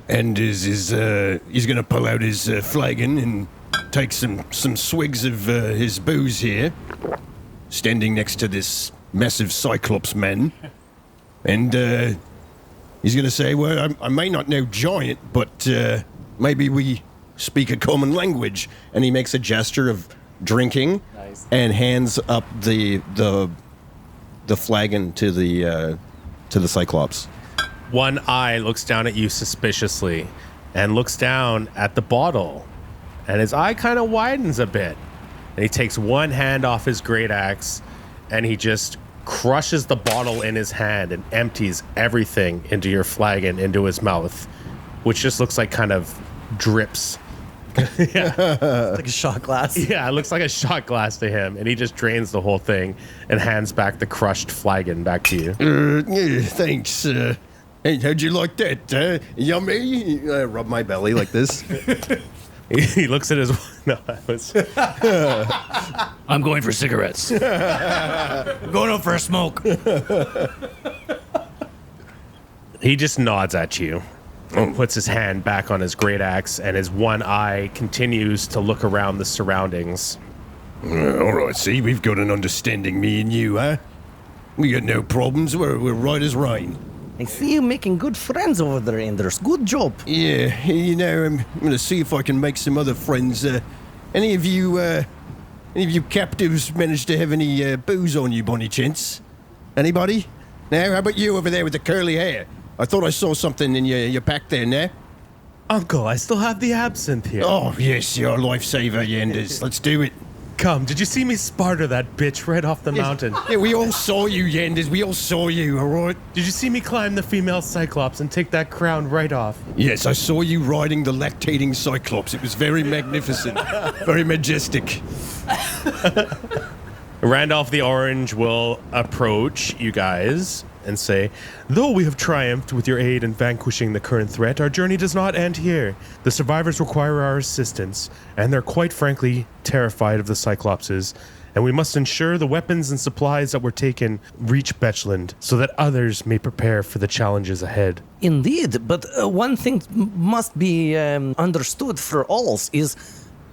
And he's gonna pull out his flagon and take some swigs of his booze here, standing next to this massive Cyclops man. And he's gonna say, well, I may not know giant, but maybe we speak a common language. And he makes a gesture of drinking, and hands up the flagon to the Cyclops. One eye looks down at you suspiciously and looks down at the bottle, and his eye kind of widens a bit, and he takes one hand off his great axe and he just crushes the bottle in his hand and empties everything into your flagon into his mouth, which just looks like kind of drips. Like a shot glass. Yeah, it looks like a shot glass to him, and he just drains the whole thing and hands back the crushed flagon back to you. Yeah, thanks. Hey, how'd you like that? Yummy? Rub my belly like this. He looks at his... No, that was... I'm going for cigarettes. Going out for a smoke. He just nods at you, puts his hand back on his great axe, and his one eye continues to look around the surroundings. All right, see, we've got an understanding, me and you, huh? We got no problems. We're right as rain. I see you making good friends over there, Anders. Good job. Yeah, I'm going to see if I can make some other friends. Any of you captives managed to have any booze on you, Bonnie Chintz? Anybody? Now, how about you over there with the curly hair? I thought I saw something in your pack there, now. Uncle, I still have the absinthe here. Oh, yes, you're a lifesaver, Yanders. Let's do it. Come, did you see me Sparta that bitch right off the mountain? Yeah, we all saw you, Yanders. We all saw you, all right? Did you see me climb the female cyclops and take that crown right off? Yes, I saw you riding the lactating cyclops. It was very magnificent, very majestic. Randolph the Orange will approach you guys and say, though we have triumphed with your aid in vanquishing the current threat, our journey does not end here. The survivors require our assistance, and they're quite frankly terrified of the cyclopses, and we must ensure the weapons and supplies that were taken reach Betchland so that others may prepare for the challenges ahead. Indeed, but one thing must be understood for all is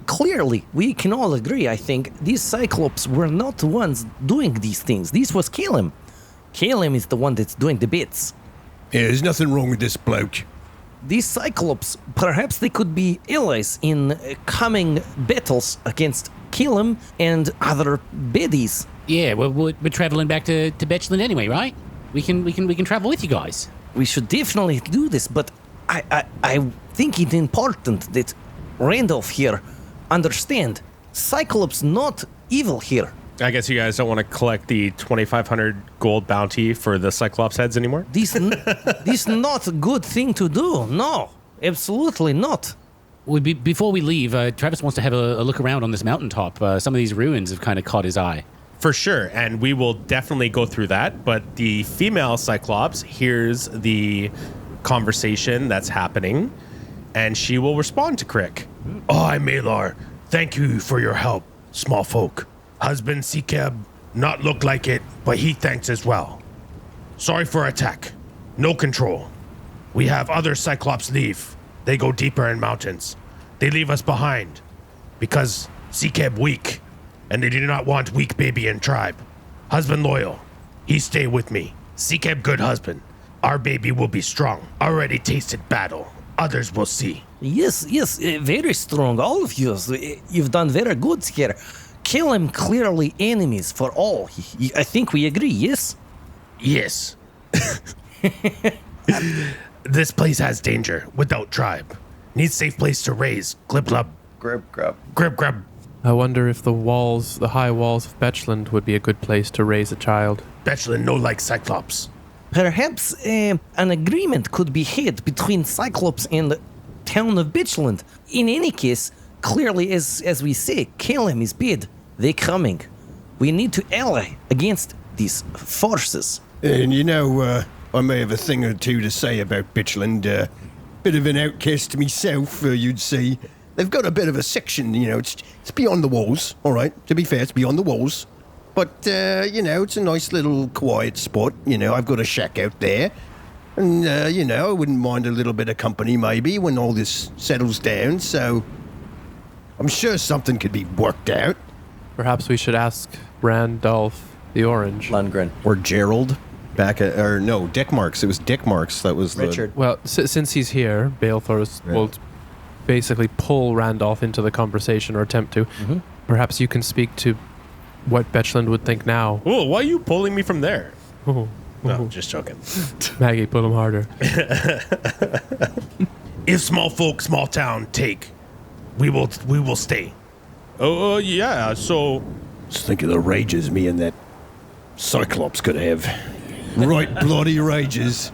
clearly we can all agree, I think, these cyclops were not the ones doing these things. This was Caleb. Caleb is the one that's doing the bits. Yeah, there's nothing wrong with this bloke. These cyclops, perhaps they could be allies in coming battles against Caleb and other baddies. Yeah, we're traveling back to Betchland anyway, right? We can travel with you guys. We should definitely do this, but I think it's important that Randolph here understand Cyclops not evil here. I guess you guys don't want to collect the 2,500 gold bounty for the Cyclops heads anymore? This not a good thing to do. No, absolutely not. Before we leave, Travis wants to have a look around on this mountaintop. Some of these ruins have kind of caught his eye. For sure, and we will definitely go through that, but the female Cyclops hears the conversation that's happening, and she will respond to Crick. I, Malar, thank you for your help, small folk. Husband Sikeb not look like it, but he thanks as well. Sorry for attack. No control. We have other Cyclops leave. They go deeper in mountains. They leave us behind because Sikeb weak, and they do not want weak baby in tribe. Husband loyal. He stay with me. Sikeb good husband. Our baby will be strong. Already tasted battle. Others will see. Yes, very strong. All of you. You've done very good here. Kill him clearly enemies for all. I think we agree, yes? Yes. This place has danger without tribe. Needs safe place to raise. Glib glub. Grib grub. Grib grub. I wonder if the high walls of Betchland would be a good place to raise a child. Betchland no like Cyclops. Perhaps an agreement could be had between Cyclops and the town of Betchland. In any case, clearly, as we say, Caleb is bad. They're coming. We need to ally against these forces. And I may have a thing or two to say about Betchland. Bit of an outcast myself, you'd see. They've got a bit of a section, it's beyond the walls, all right? To be fair, it's beyond the walls. But, it's a nice little quiet spot. I've got a shack out there. And, I wouldn't mind a little bit of company maybe when all this settles down, so I'm sure something could be worked out. Perhaps we should ask Randolph the Orange. Lundgren. Or Gerald. Dick Marks. It was Dick Marks that was Richard. Well, since he's here, Balethor will basically pull Randolph into the conversation or attempt to. Mm-hmm. Perhaps you can speak to what Betchland would think now. Oh, why are you pulling me from there? Oh. No, just joking. Maggie, pull him harder. If small folk, small town take, we will stay. Oh, yeah, so... Just think of the rages me and that Cyclops could have. Right bloody rages.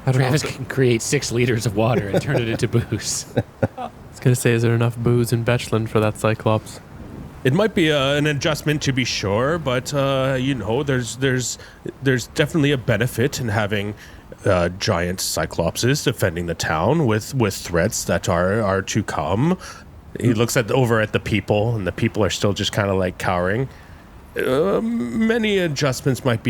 Travis can create 6 liters of water and turn it into booze. I was going to say, is there enough booze in Betchland for that Cyclops? It might be an adjustment to be sure, but there's definitely a benefit in having giant cyclopses defending the town with threats that are to come. He looks over at the people, and the people are still just kind of like cowering. Many adjustments might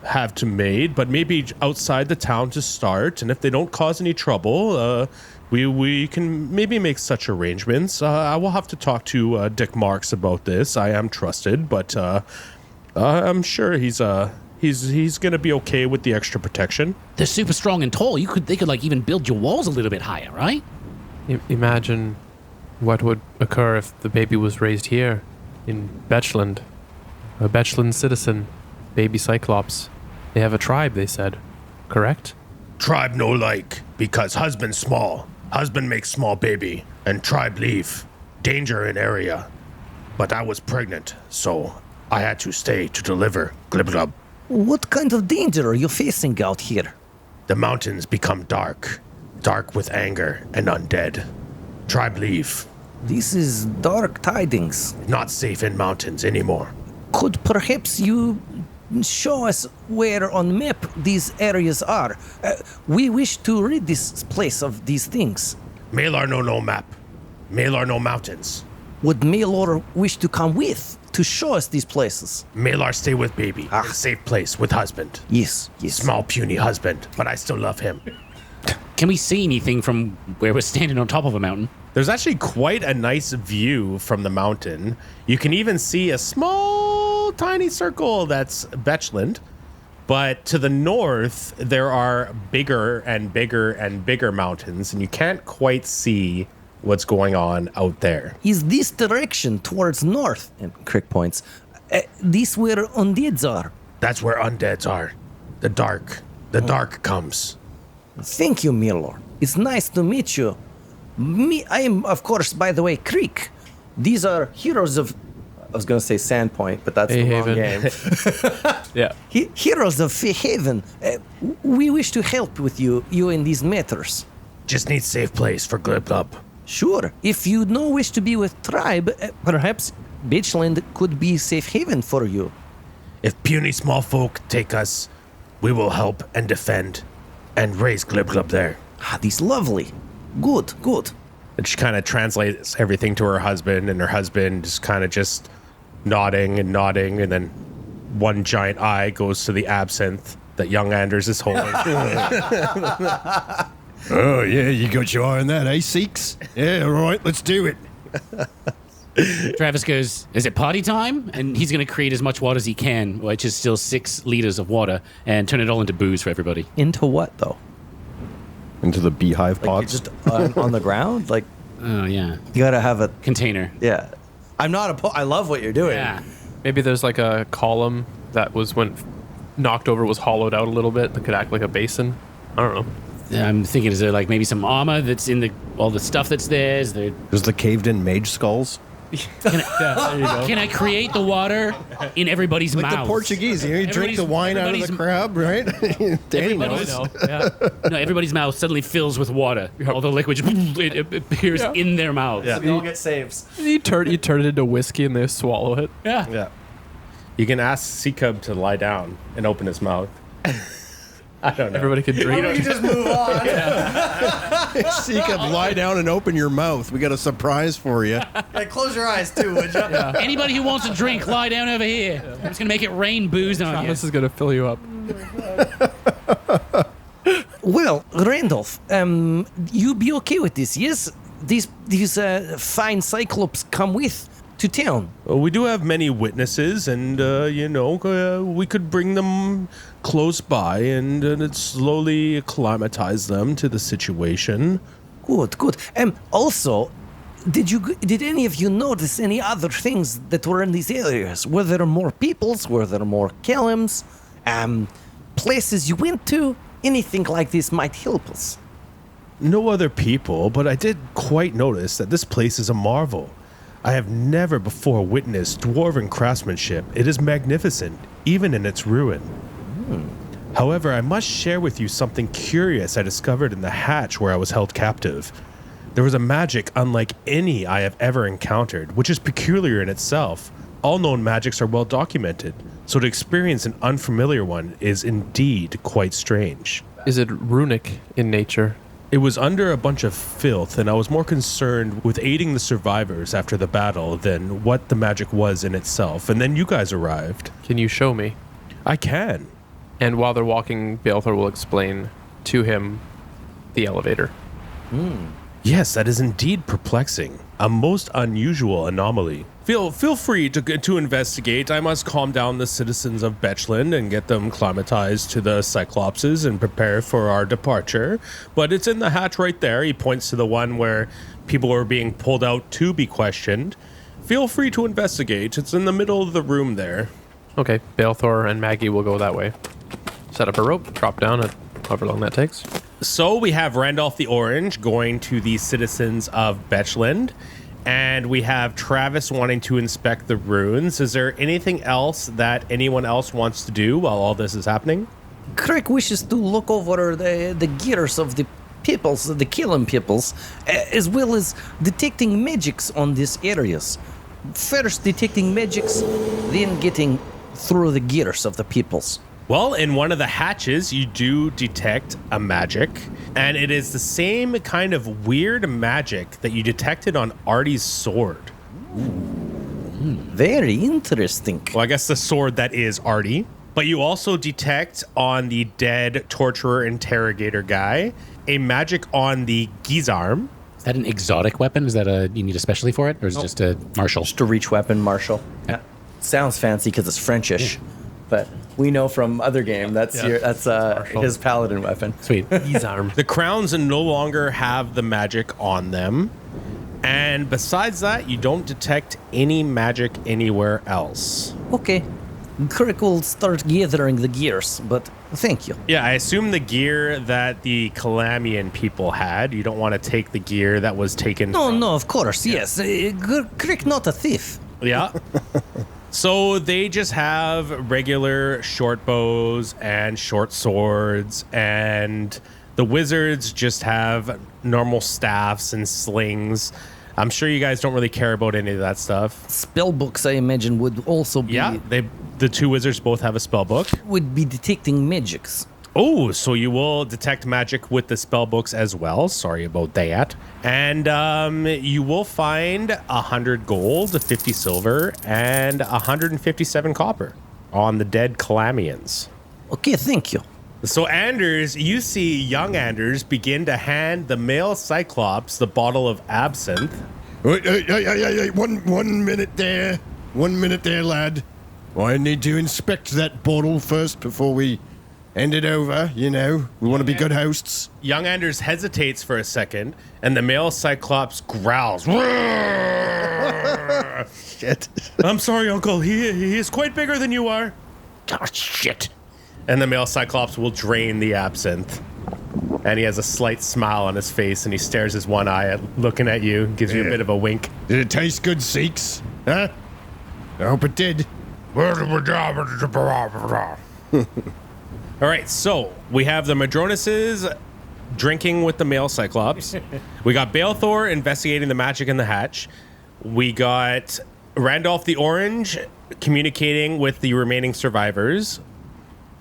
have to made, but maybe outside the town to start, and if they don't cause any trouble, we can maybe make such arrangements. I will have to talk to Dick Marks about this. I am trusted, but I'm sure he's He's gonna be okay with the extra protection. They're super strong and tall. They could like even build your walls a little bit higher, right? Imagine what would occur if the baby was raised here in Betchland. A Betchland citizen, baby Cyclops. They have a tribe, they said. Correct? Tribe no like, because husband small. Husband makes small baby, and tribe leave. Danger in area. But I was pregnant, so I had to stay to deliver. Glib glub. What kind of danger are you facing out here? The mountains become dark. Dark with anger and undead. Tribe leave. This is dark tidings. Not safe in mountains anymore. Could perhaps you show us where on map these areas are? We wish to rid this place of these things. Malar no map. Malar no mountains. Would Malor wish to come with to show us these places? Malar stay with baby. Ah. In safe place with husband. Yes. Small puny husband, but I still love him. Can we see anything from where we're standing on top of a mountain? There's actually quite a nice view from the mountain. You can even see a small, tiny circle that's Betchland. But to the north, there are bigger and bigger and bigger mountains, and you can't quite see what's going on out there. Is this direction towards north? And Crick points. This where undeads are. That's where undeads are. The dark. The dark comes. Thank you, Malor. It's nice to meet you. I am, of course, by the way, Creek. These are heroes of... I was going to say Sandpoint, but that's the wrong game. Yeah. Heroes of Haven. We wish to help with you in these matters. Just need safe place for Glib Glub. Sure. If you no wish to be with tribe, perhaps Betchland could be safe haven for you. If puny small folk take us, we will help and defend and raise Glib Glub there. Ah, this lovely. Good. And she kind of translates everything to her husband, and her husband is kind of just nodding, and then one giant eye goes to the absinthe that young Anders is holding. Oh, yeah, you got your eye on that, eh, Seeks? Yeah, all right, let's do it. Travis goes, is it party time? And he's going to create as much water as he can, which is still 6 liters of water, and turn it all into booze for everybody. Into what, though? Into the beehive pots. Just on the ground? Like, Oh, yeah. you gotta have a... Container. Yeah. I'm not I love what you're doing. Yeah. Maybe there's like a column that was when knocked over was hollowed out a little bit that could act like a basin. I don't know. I'm thinking, is there like maybe some armor that's in all the stuff that's there? Is there... There's the caved-in mage skulls. Can I create the water in everybody's Like mouth? the Portuguese, you drink the wine out of the crab, right? Danny knows. No, everybody's mouth suddenly fills with water. All the liquid it appears in their mouth. Yeah. We all get saves. You turn it into whiskey and they swallow it. Yeah. Yeah. You can ask Seacub to lie down and open his mouth. I don't know. Everybody can drink. You just move on. Seacub, lie down and open your mouth. We got a surprise for you. Like, close your eyes, too, would you? Anybody who wants to drink, lie down over here. I'm just gonna make it rain booze on you. This is gonna fill you up. Well, Randolph, you be okay with this, yes? These fine cyclops come with to town. Well, we do have many witnesses, and, we could bring them close by and slowly acclimatize them to the situation. Good. Also, did any of you notice any other things that were in these areas? Were there more peoples? Were there more Kellems? Places you went to? Anything like this might help us. No other people, but I did quite notice that this place is a marvel. I have never before witnessed dwarven craftsmanship. It is magnificent, even in its ruin. However, I must share with you something curious I discovered in the hatch where I was held captive. There was a magic unlike any I have ever encountered, which is peculiar in itself. All known magics are well documented, so to experience an unfamiliar one is indeed quite strange. Is it runic in nature? It was under a bunch of filth, and I was more concerned with aiding the survivors after the battle than what the magic was in itself. And then you guys arrived. Can you show me? I can. And while they're walking, Balthor will explain to him the elevator. Yes, that is indeed perplexing. A most unusual anomaly. Feel free to investigate. I must calm down the citizens of Betchland and get them acclimatized to the cyclopses and prepare for our departure. But it's in the hatch right there. He points to the one where people are being pulled out to be questioned. Feel free to investigate. It's in the middle of the room there. Okay, Balethor and Maggie will go that way. Set up a rope, drop down at however long that takes. So we have Randolph the Orange going to the citizens of Betchland. And we have Travis wanting to inspect the ruins. Is there anything else that anyone else wants to do while all this is happening? Crick wishes to look over the gears of the peoples, the killing peoples, as well as detecting magics on these areas. First detecting magics, then getting through the gears of the peoples. Well, in one of the hatches, you do detect a magic, and it is the same kind of weird magic that you detected on Artie's sword. Very interesting. Well, I guess the sword that is Artie. But you also detect on the dead torturer interrogator guy a magic on the Gjallar. Is that an exotic weapon? Is that you need a specialty for it, or is it just a martial? Just a reach weapon, martial. Yeah. Sounds fancy because it's Frenchish, but we know from other game that's his paladin weapon. Sweet. His arm. The crowns no longer have the magic on them. And besides that, you don't detect any magic anywhere else. Okay. Crick will start gathering the gears, but thank you. Yeah, I assume the gear that the Calamian people had. You don't want to take the gear that was taken from... No, of course, yes. Crick not a thief. Yeah. So they just have regular short bows and short swords, and the wizards just have normal staffs and slings. I'm sure you guys don't really care about any of that stuff. Spell books, I imagine, would also be... Yeah, the two wizards both have a spell book. Would be detecting magics. Oh, so you will detect magic with the spell books as well. Sorry about that. And you will find 100 gold, 50 silver, and 157 copper on the dead Calamians. Okay, thank you. So Anders, you see young Anders begin to hand the male Cyclops the bottle of absinthe. Hey, one minute there. 1 minute there, lad. I need to inspect that bottle first before we hand it over, you know. We want to be good hosts. Young Anders hesitates for a second, and the male Cyclops growls. Shit. I'm sorry, Uncle. He is quite bigger than you are. Oh, shit. And the male Cyclops will drain the absinthe. And he has a slight smile on his face, and he stares his one eye at looking at you, gives you a bit of a wink. Did it taste good, Seeks? Huh? I hope it did. All right, so we have the Madronuses drinking with the male Cyclops. We got Balethor investigating the magic in the hatch. We got Randolph the Orange communicating with the remaining survivors.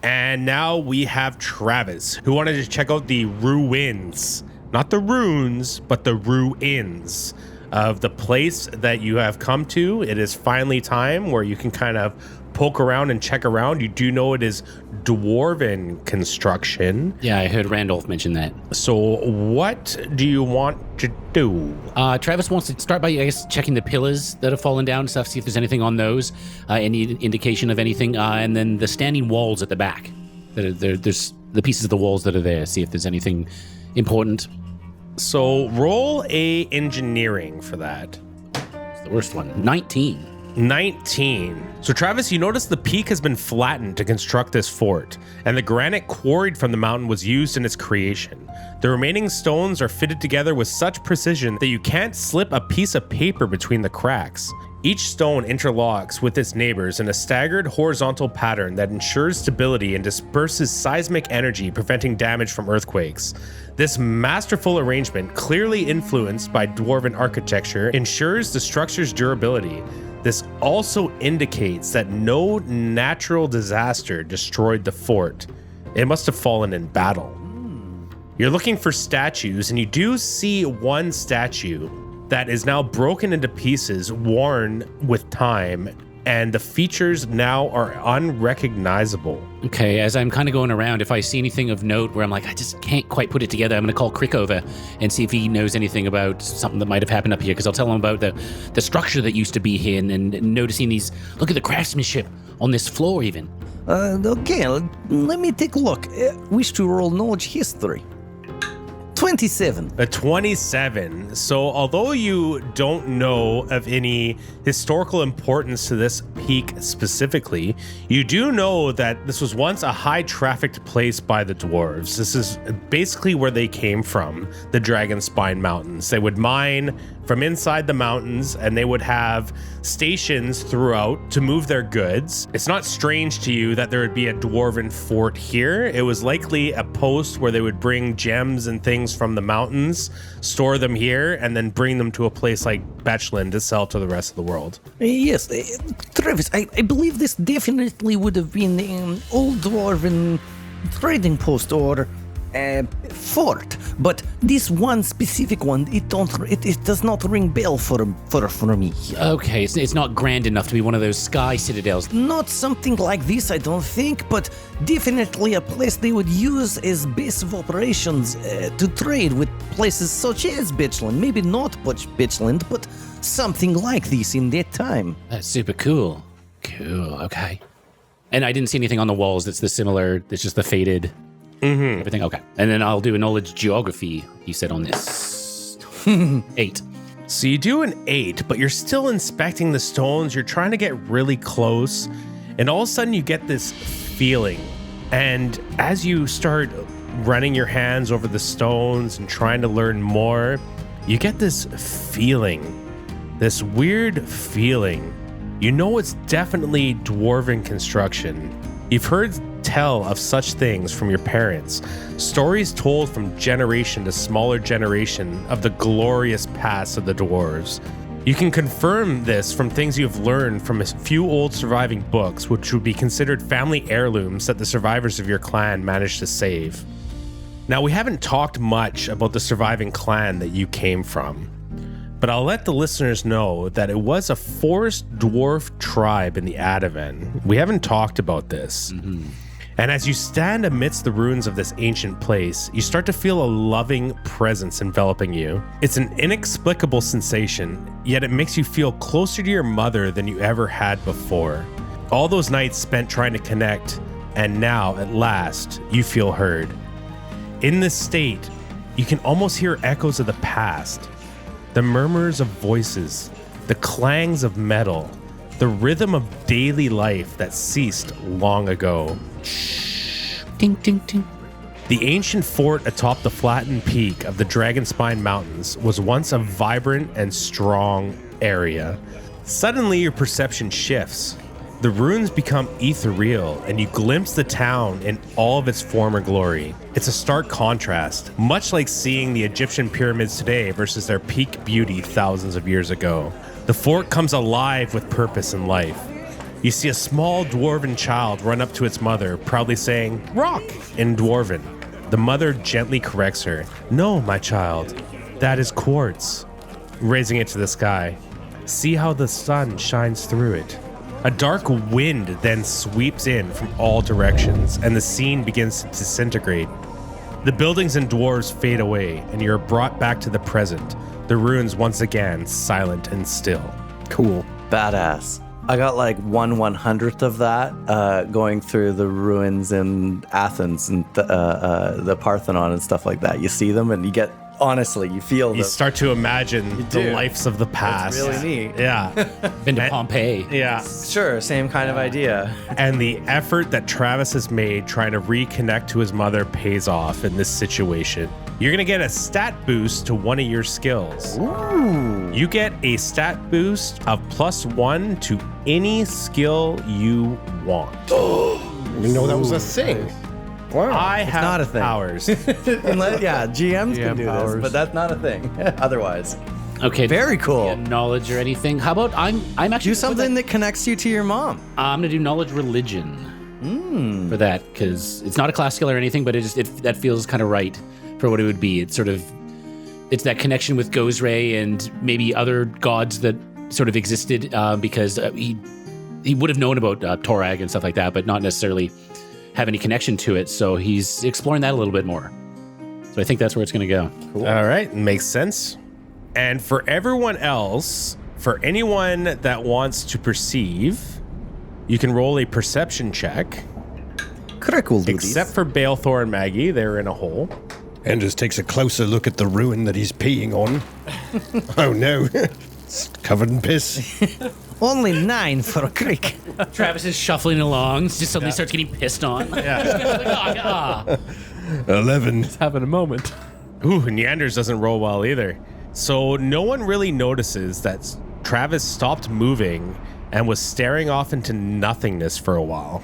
And now we have Travis, who wanted to check out the ruins. Not the runes, but the ruins of the place that you have come to. It is finally time where you can kind of poke around and check around. You do know it is dwarven construction. Yeah, I heard Randolph mention that. So what do you want to do? Travis wants to start by, I guess, checking the pillars that have fallen down and stuff, see if there's anything on those, any indication of anything, and then the standing walls at the back. There's the pieces of the walls that are there, see if there's anything important. So roll a engineering for that. It's the worst one. 19. 19. So Travis, you notice the peak has been flattened to construct this fort, and the granite quarried from the mountain was used in its creation. The remaining stones are fitted together with such precision that you can't slip a piece of paper between the cracks. Each stone interlocks with its neighbors in a staggered horizontal pattern that ensures stability and disperses seismic energy, preventing damage from earthquakes. This masterful arrangement, clearly influenced by dwarven architecture, ensures the structure's durability. This also indicates that no natural disaster destroyed the fort. It must have fallen in battle. You're looking for statues, and you do see one statue that is now broken into pieces, worn with time, and the features now are unrecognizable. Okay, as I'm kind of going around, if I see anything of note where I'm like, I just can't quite put it together, I'm going to call Crick over and see if he knows anything about something that might have happened up here, because I'll tell him about the structure that used to be here and noticing these, look at the craftsmanship on this floor even. Okay, let me take a look. Wish to roll knowledge history. 27. A 27. So although you don't know of any historical importance to this peak specifically, you do know that this was once a high trafficked place by the dwarves. This is basically where they came from, the Dragonspine Mountains. They would mine from inside the mountains, and they would have stations throughout to move their goods. It's not strange to you that there would be a dwarven fort here. It was likely a post where they would bring gems and things from the mountains, store them here, and then bring them to a place like Betchland to sell to the rest of the world. Yes, Travis, I believe this definitely would have been an old dwarven trading post or fort, but this one specific one, it does not ring bell for me. Okay, it's not grand enough to be one of those sky citadels. Not something like this, I don't think, but definitely a place they would use as base of operations to trade with places such as Betchland. Maybe not Betchland, but something like this in that time. That's super cool. Cool, okay. And I didn't see anything on the walls that's the similar, it's just the faded everything. Okay. And then I'll do a knowledge geography, you said, on this. 8. So you do an 8, but you're still inspecting the stones. You're trying to get really close, and all of a sudden you get this feeling. And as you start running your hands over the stones and trying to learn more, you get this feeling, this weird feeling. You know it's definitely dwarven construction. You've heard tell of such things from your parents, stories told from generation to smaller generation of the glorious past of the dwarves. You can confirm this from things you've learned from a few old surviving books, which would be considered family heirlooms that the survivors of your clan managed to save. Now, we haven't talked much about the surviving clan that you came from, but I'll let the listeners know that it was a forest dwarf tribe in the Adavan. We haven't talked about this. And as you stand amidst the ruins of this ancient place, you start to feel a loving presence enveloping you. It's an inexplicable sensation, yet it makes you feel closer to your mother than you ever had before. All those nights spent trying to connect, and now, at last, you feel heard. In this state, you can almost hear echoes of the past, the murmurs of voices, the clangs of metal, the rhythm of daily life that ceased long ago. Ding, ding, ding. The ancient fort atop the flattened peak of the Dragonspine Mountains was once a vibrant and strong area. Suddenly, your perception shifts. The ruins become ethereal, and you glimpse the town in all of its former glory. It's a stark contrast, much like seeing the Egyptian pyramids today versus their peak beauty thousands of years ago. The fort comes alive with purpose and life. You see a small dwarven child run up to its mother, proudly saying, "Rock," in dwarven. The mother gently corrects her. "No, my child, that is quartz," raising it to the sky. "See how the sun shines through it." A dark wind then sweeps in from all directions, and the scene begins to disintegrate. The buildings and dwarves fade away, and you're brought back to the present, the ruins once again silent and still. Cool. Badass. I got like 1/100th of that going through the ruins in Athens and the Parthenon and stuff like that. You see them and you get, honestly, you feel You start to imagine the lives of the past. It's really neat. Yeah. Been to Pompeii. Yeah. Sure, same kind of idea. And the effort that Travis has made trying to reconnect to his mother pays off in this situation. You're going to get a stat boost to one of your skills. Ooh. You get a stat boost of +1 to any skill you want. You know that was a thing. Wow. I have not a thing. powers. Yeah, GMs can GM do powers. this, but that's not a thing otherwise. Okay. Very cool. Yeah, knowledge or anything. How about I'm actually Do something that connects you to your mom. I'm gonna do knowledge religion for that, because it's not a class skill or anything, but that feels kind of right for what it would be. It's that connection with Gozray and maybe other gods that sort of existed because he would have known about Torag and stuff like that, but not necessarily have any connection to it. So he's exploring that a little bit more. So I think that's where it's going to go. All right, makes sense. And for everyone else, for anyone that wants to perceive, you can roll a perception check. Crick will do Except this. for Balethor and Maggie, they're in a hole. Anders takes a closer look at the ruin that he's peeing on. Oh no, it's covered in piss. Only 9 for Crick. Travis is shuffling along, just suddenly starts getting pissed on. Yeah. 11. Having a moment. Ooh, and Anders doesn't roll well either. So no one really notices that Travis stopped moving and was staring off into nothingness for a while.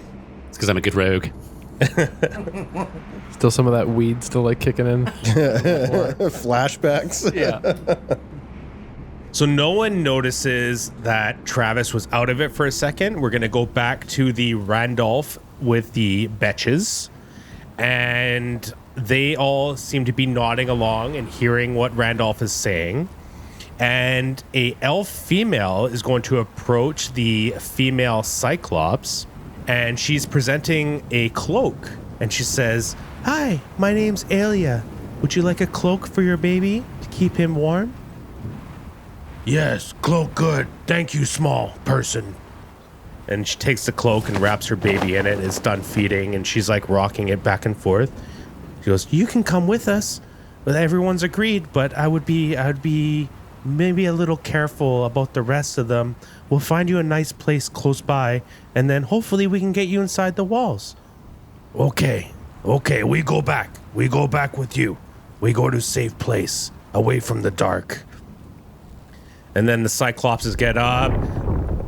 It's because I'm a good rogue. Still some of that weed still like kicking in. Flashbacks. Yeah. So no one notices that Travis was out of it for a second. We're going to go back to the Randolph with the Betches. And they all seem to be nodding along and hearing what Randolph is saying. And a elf female is going to approach the female Cyclops. And she's presenting a cloak. And she says, "Hi, my name's Alia. Would you like a cloak for your baby to keep him warm?" Yes, cloak good. Thank you, small person. And she takes the cloak and wraps her baby in it. It's done feeding, and she's like rocking it back and forth. She goes, "You can come with us." Well, everyone's agreed, but I'd be maybe a little careful about the rest of them. We'll find you a nice place close by, and then hopefully we can get you inside the walls. Okay, we go back. We go back with you. We go to a safe place, away from the dark. And then the Cyclopses get up.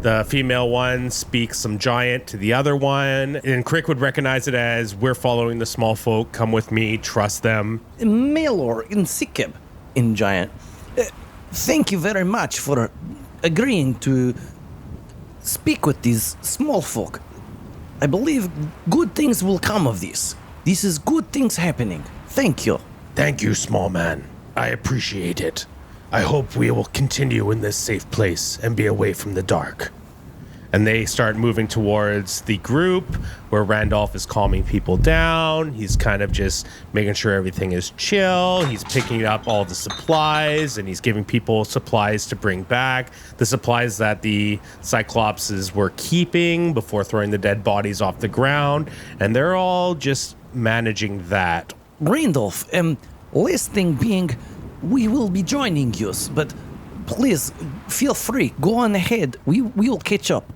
The female one speaks some giant to the other one, and Crick would recognize it as, "We're following the small folk. Come with me. Trust them." Melor in Sikeb in Giant. Thank you very much for agreeing to speak with these small folk. I believe good things will come of this. This is good things happening. Thank you. Thank you, small man. I appreciate it. I hope we will continue in this safe place and be away from the dark. And they start moving towards the group where Randolph is calming people down. He's kind of just making sure everything is chill. He's picking up all the supplies, and he's giving people supplies to bring back. The supplies that the Cyclopses were keeping before throwing the dead bodies off the ground. And they're all just managing that. Randolph, last thing being, we will be joining you, but please feel free. Go on ahead. We will catch up.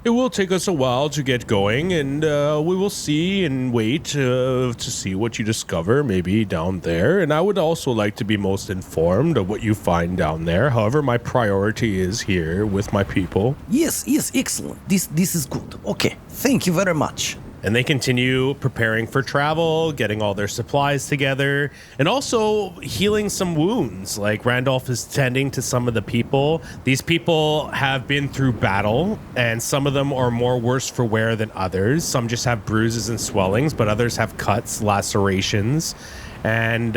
It will take us a while to get going, and we will see and wait to see what you discover maybe down there. And I would also like to be most informed of what you find down there. However, my priority is here with my people. Yes, excellent. This is good. Okay, thank you very much. And they continue preparing for travel, getting all their supplies together, and also healing some wounds. Like Randolph is tending to some of the people. These people have been through battle, and some of them are more worse for wear than others. Some just have bruises and swellings, but others have cuts, lacerations, and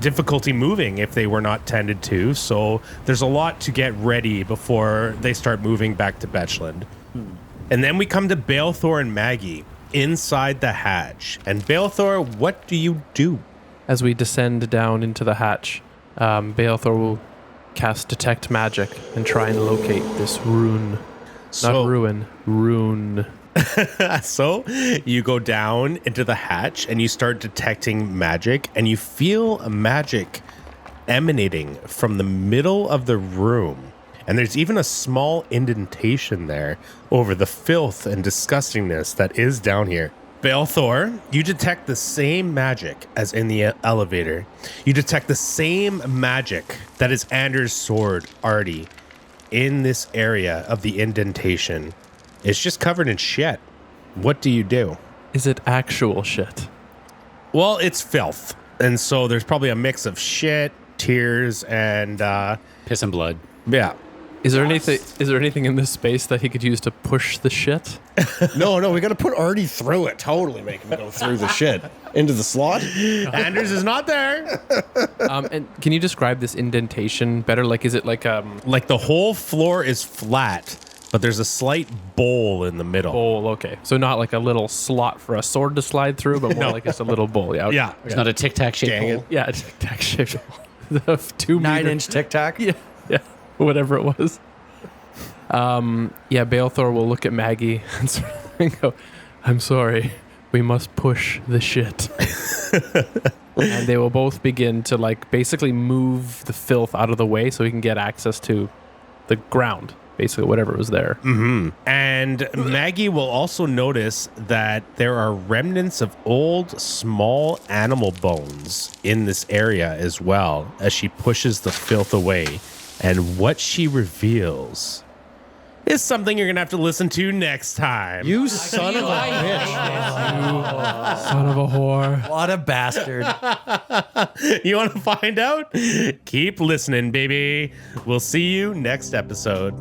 difficulty moving if they were not tended to. So there's a lot to get ready before they start moving back to Betchland. And then we come to Balethor and Maggie inside the hatch. And Balethor, what do you do? As we descend down into the hatch, Balethor will cast Detect Magic and try and locate this rune. Not ruin, rune. So you go down into the hatch and you start detecting magic, and you feel a magic emanating from the middle of the room. And there's even a small indentation there over the filth and disgustingness that is down here. Balethor, you detect the same magic as in the elevator. You detect the same magic that is Anders' sword, Artie, in this area of the indentation. It's just covered in shit. What do you do? Is it actual shit? Well, it's filth. And so there's probably a mix of shit, tears, and Piss and blood. yeah. Is there anything in this space that he could use to push the shit? No, we got to put Artie through it. Totally make him go through the shit into the slot. Anders is not there. And can you describe this indentation better? Like, is it like Like the whole floor is flat, but there's a slight bowl in the middle. Bowl, okay. So not like a little slot for a sword to slide through, but more like it's a little bowl. Yeah. Okay. Yeah. It's not a tic tac shaped hole. Yeah, a tic tac shaped the 2 meter. 9-inch tic tac. Yeah, whatever it was. Balethor will look at Maggie and sort of go, "I'm sorry, we must push the shit." And they will both begin to like basically move the filth out of the way so he can get access to the ground, basically whatever was there. And Maggie will also notice that there are remnants of old, small animal bones in this area as well as she pushes the filth away. And what she reveals is something you're going to have to listen to next time. You son of a bitch. Son of a whore. What a bastard. You want to find out? Keep listening, baby. We'll see you next episode.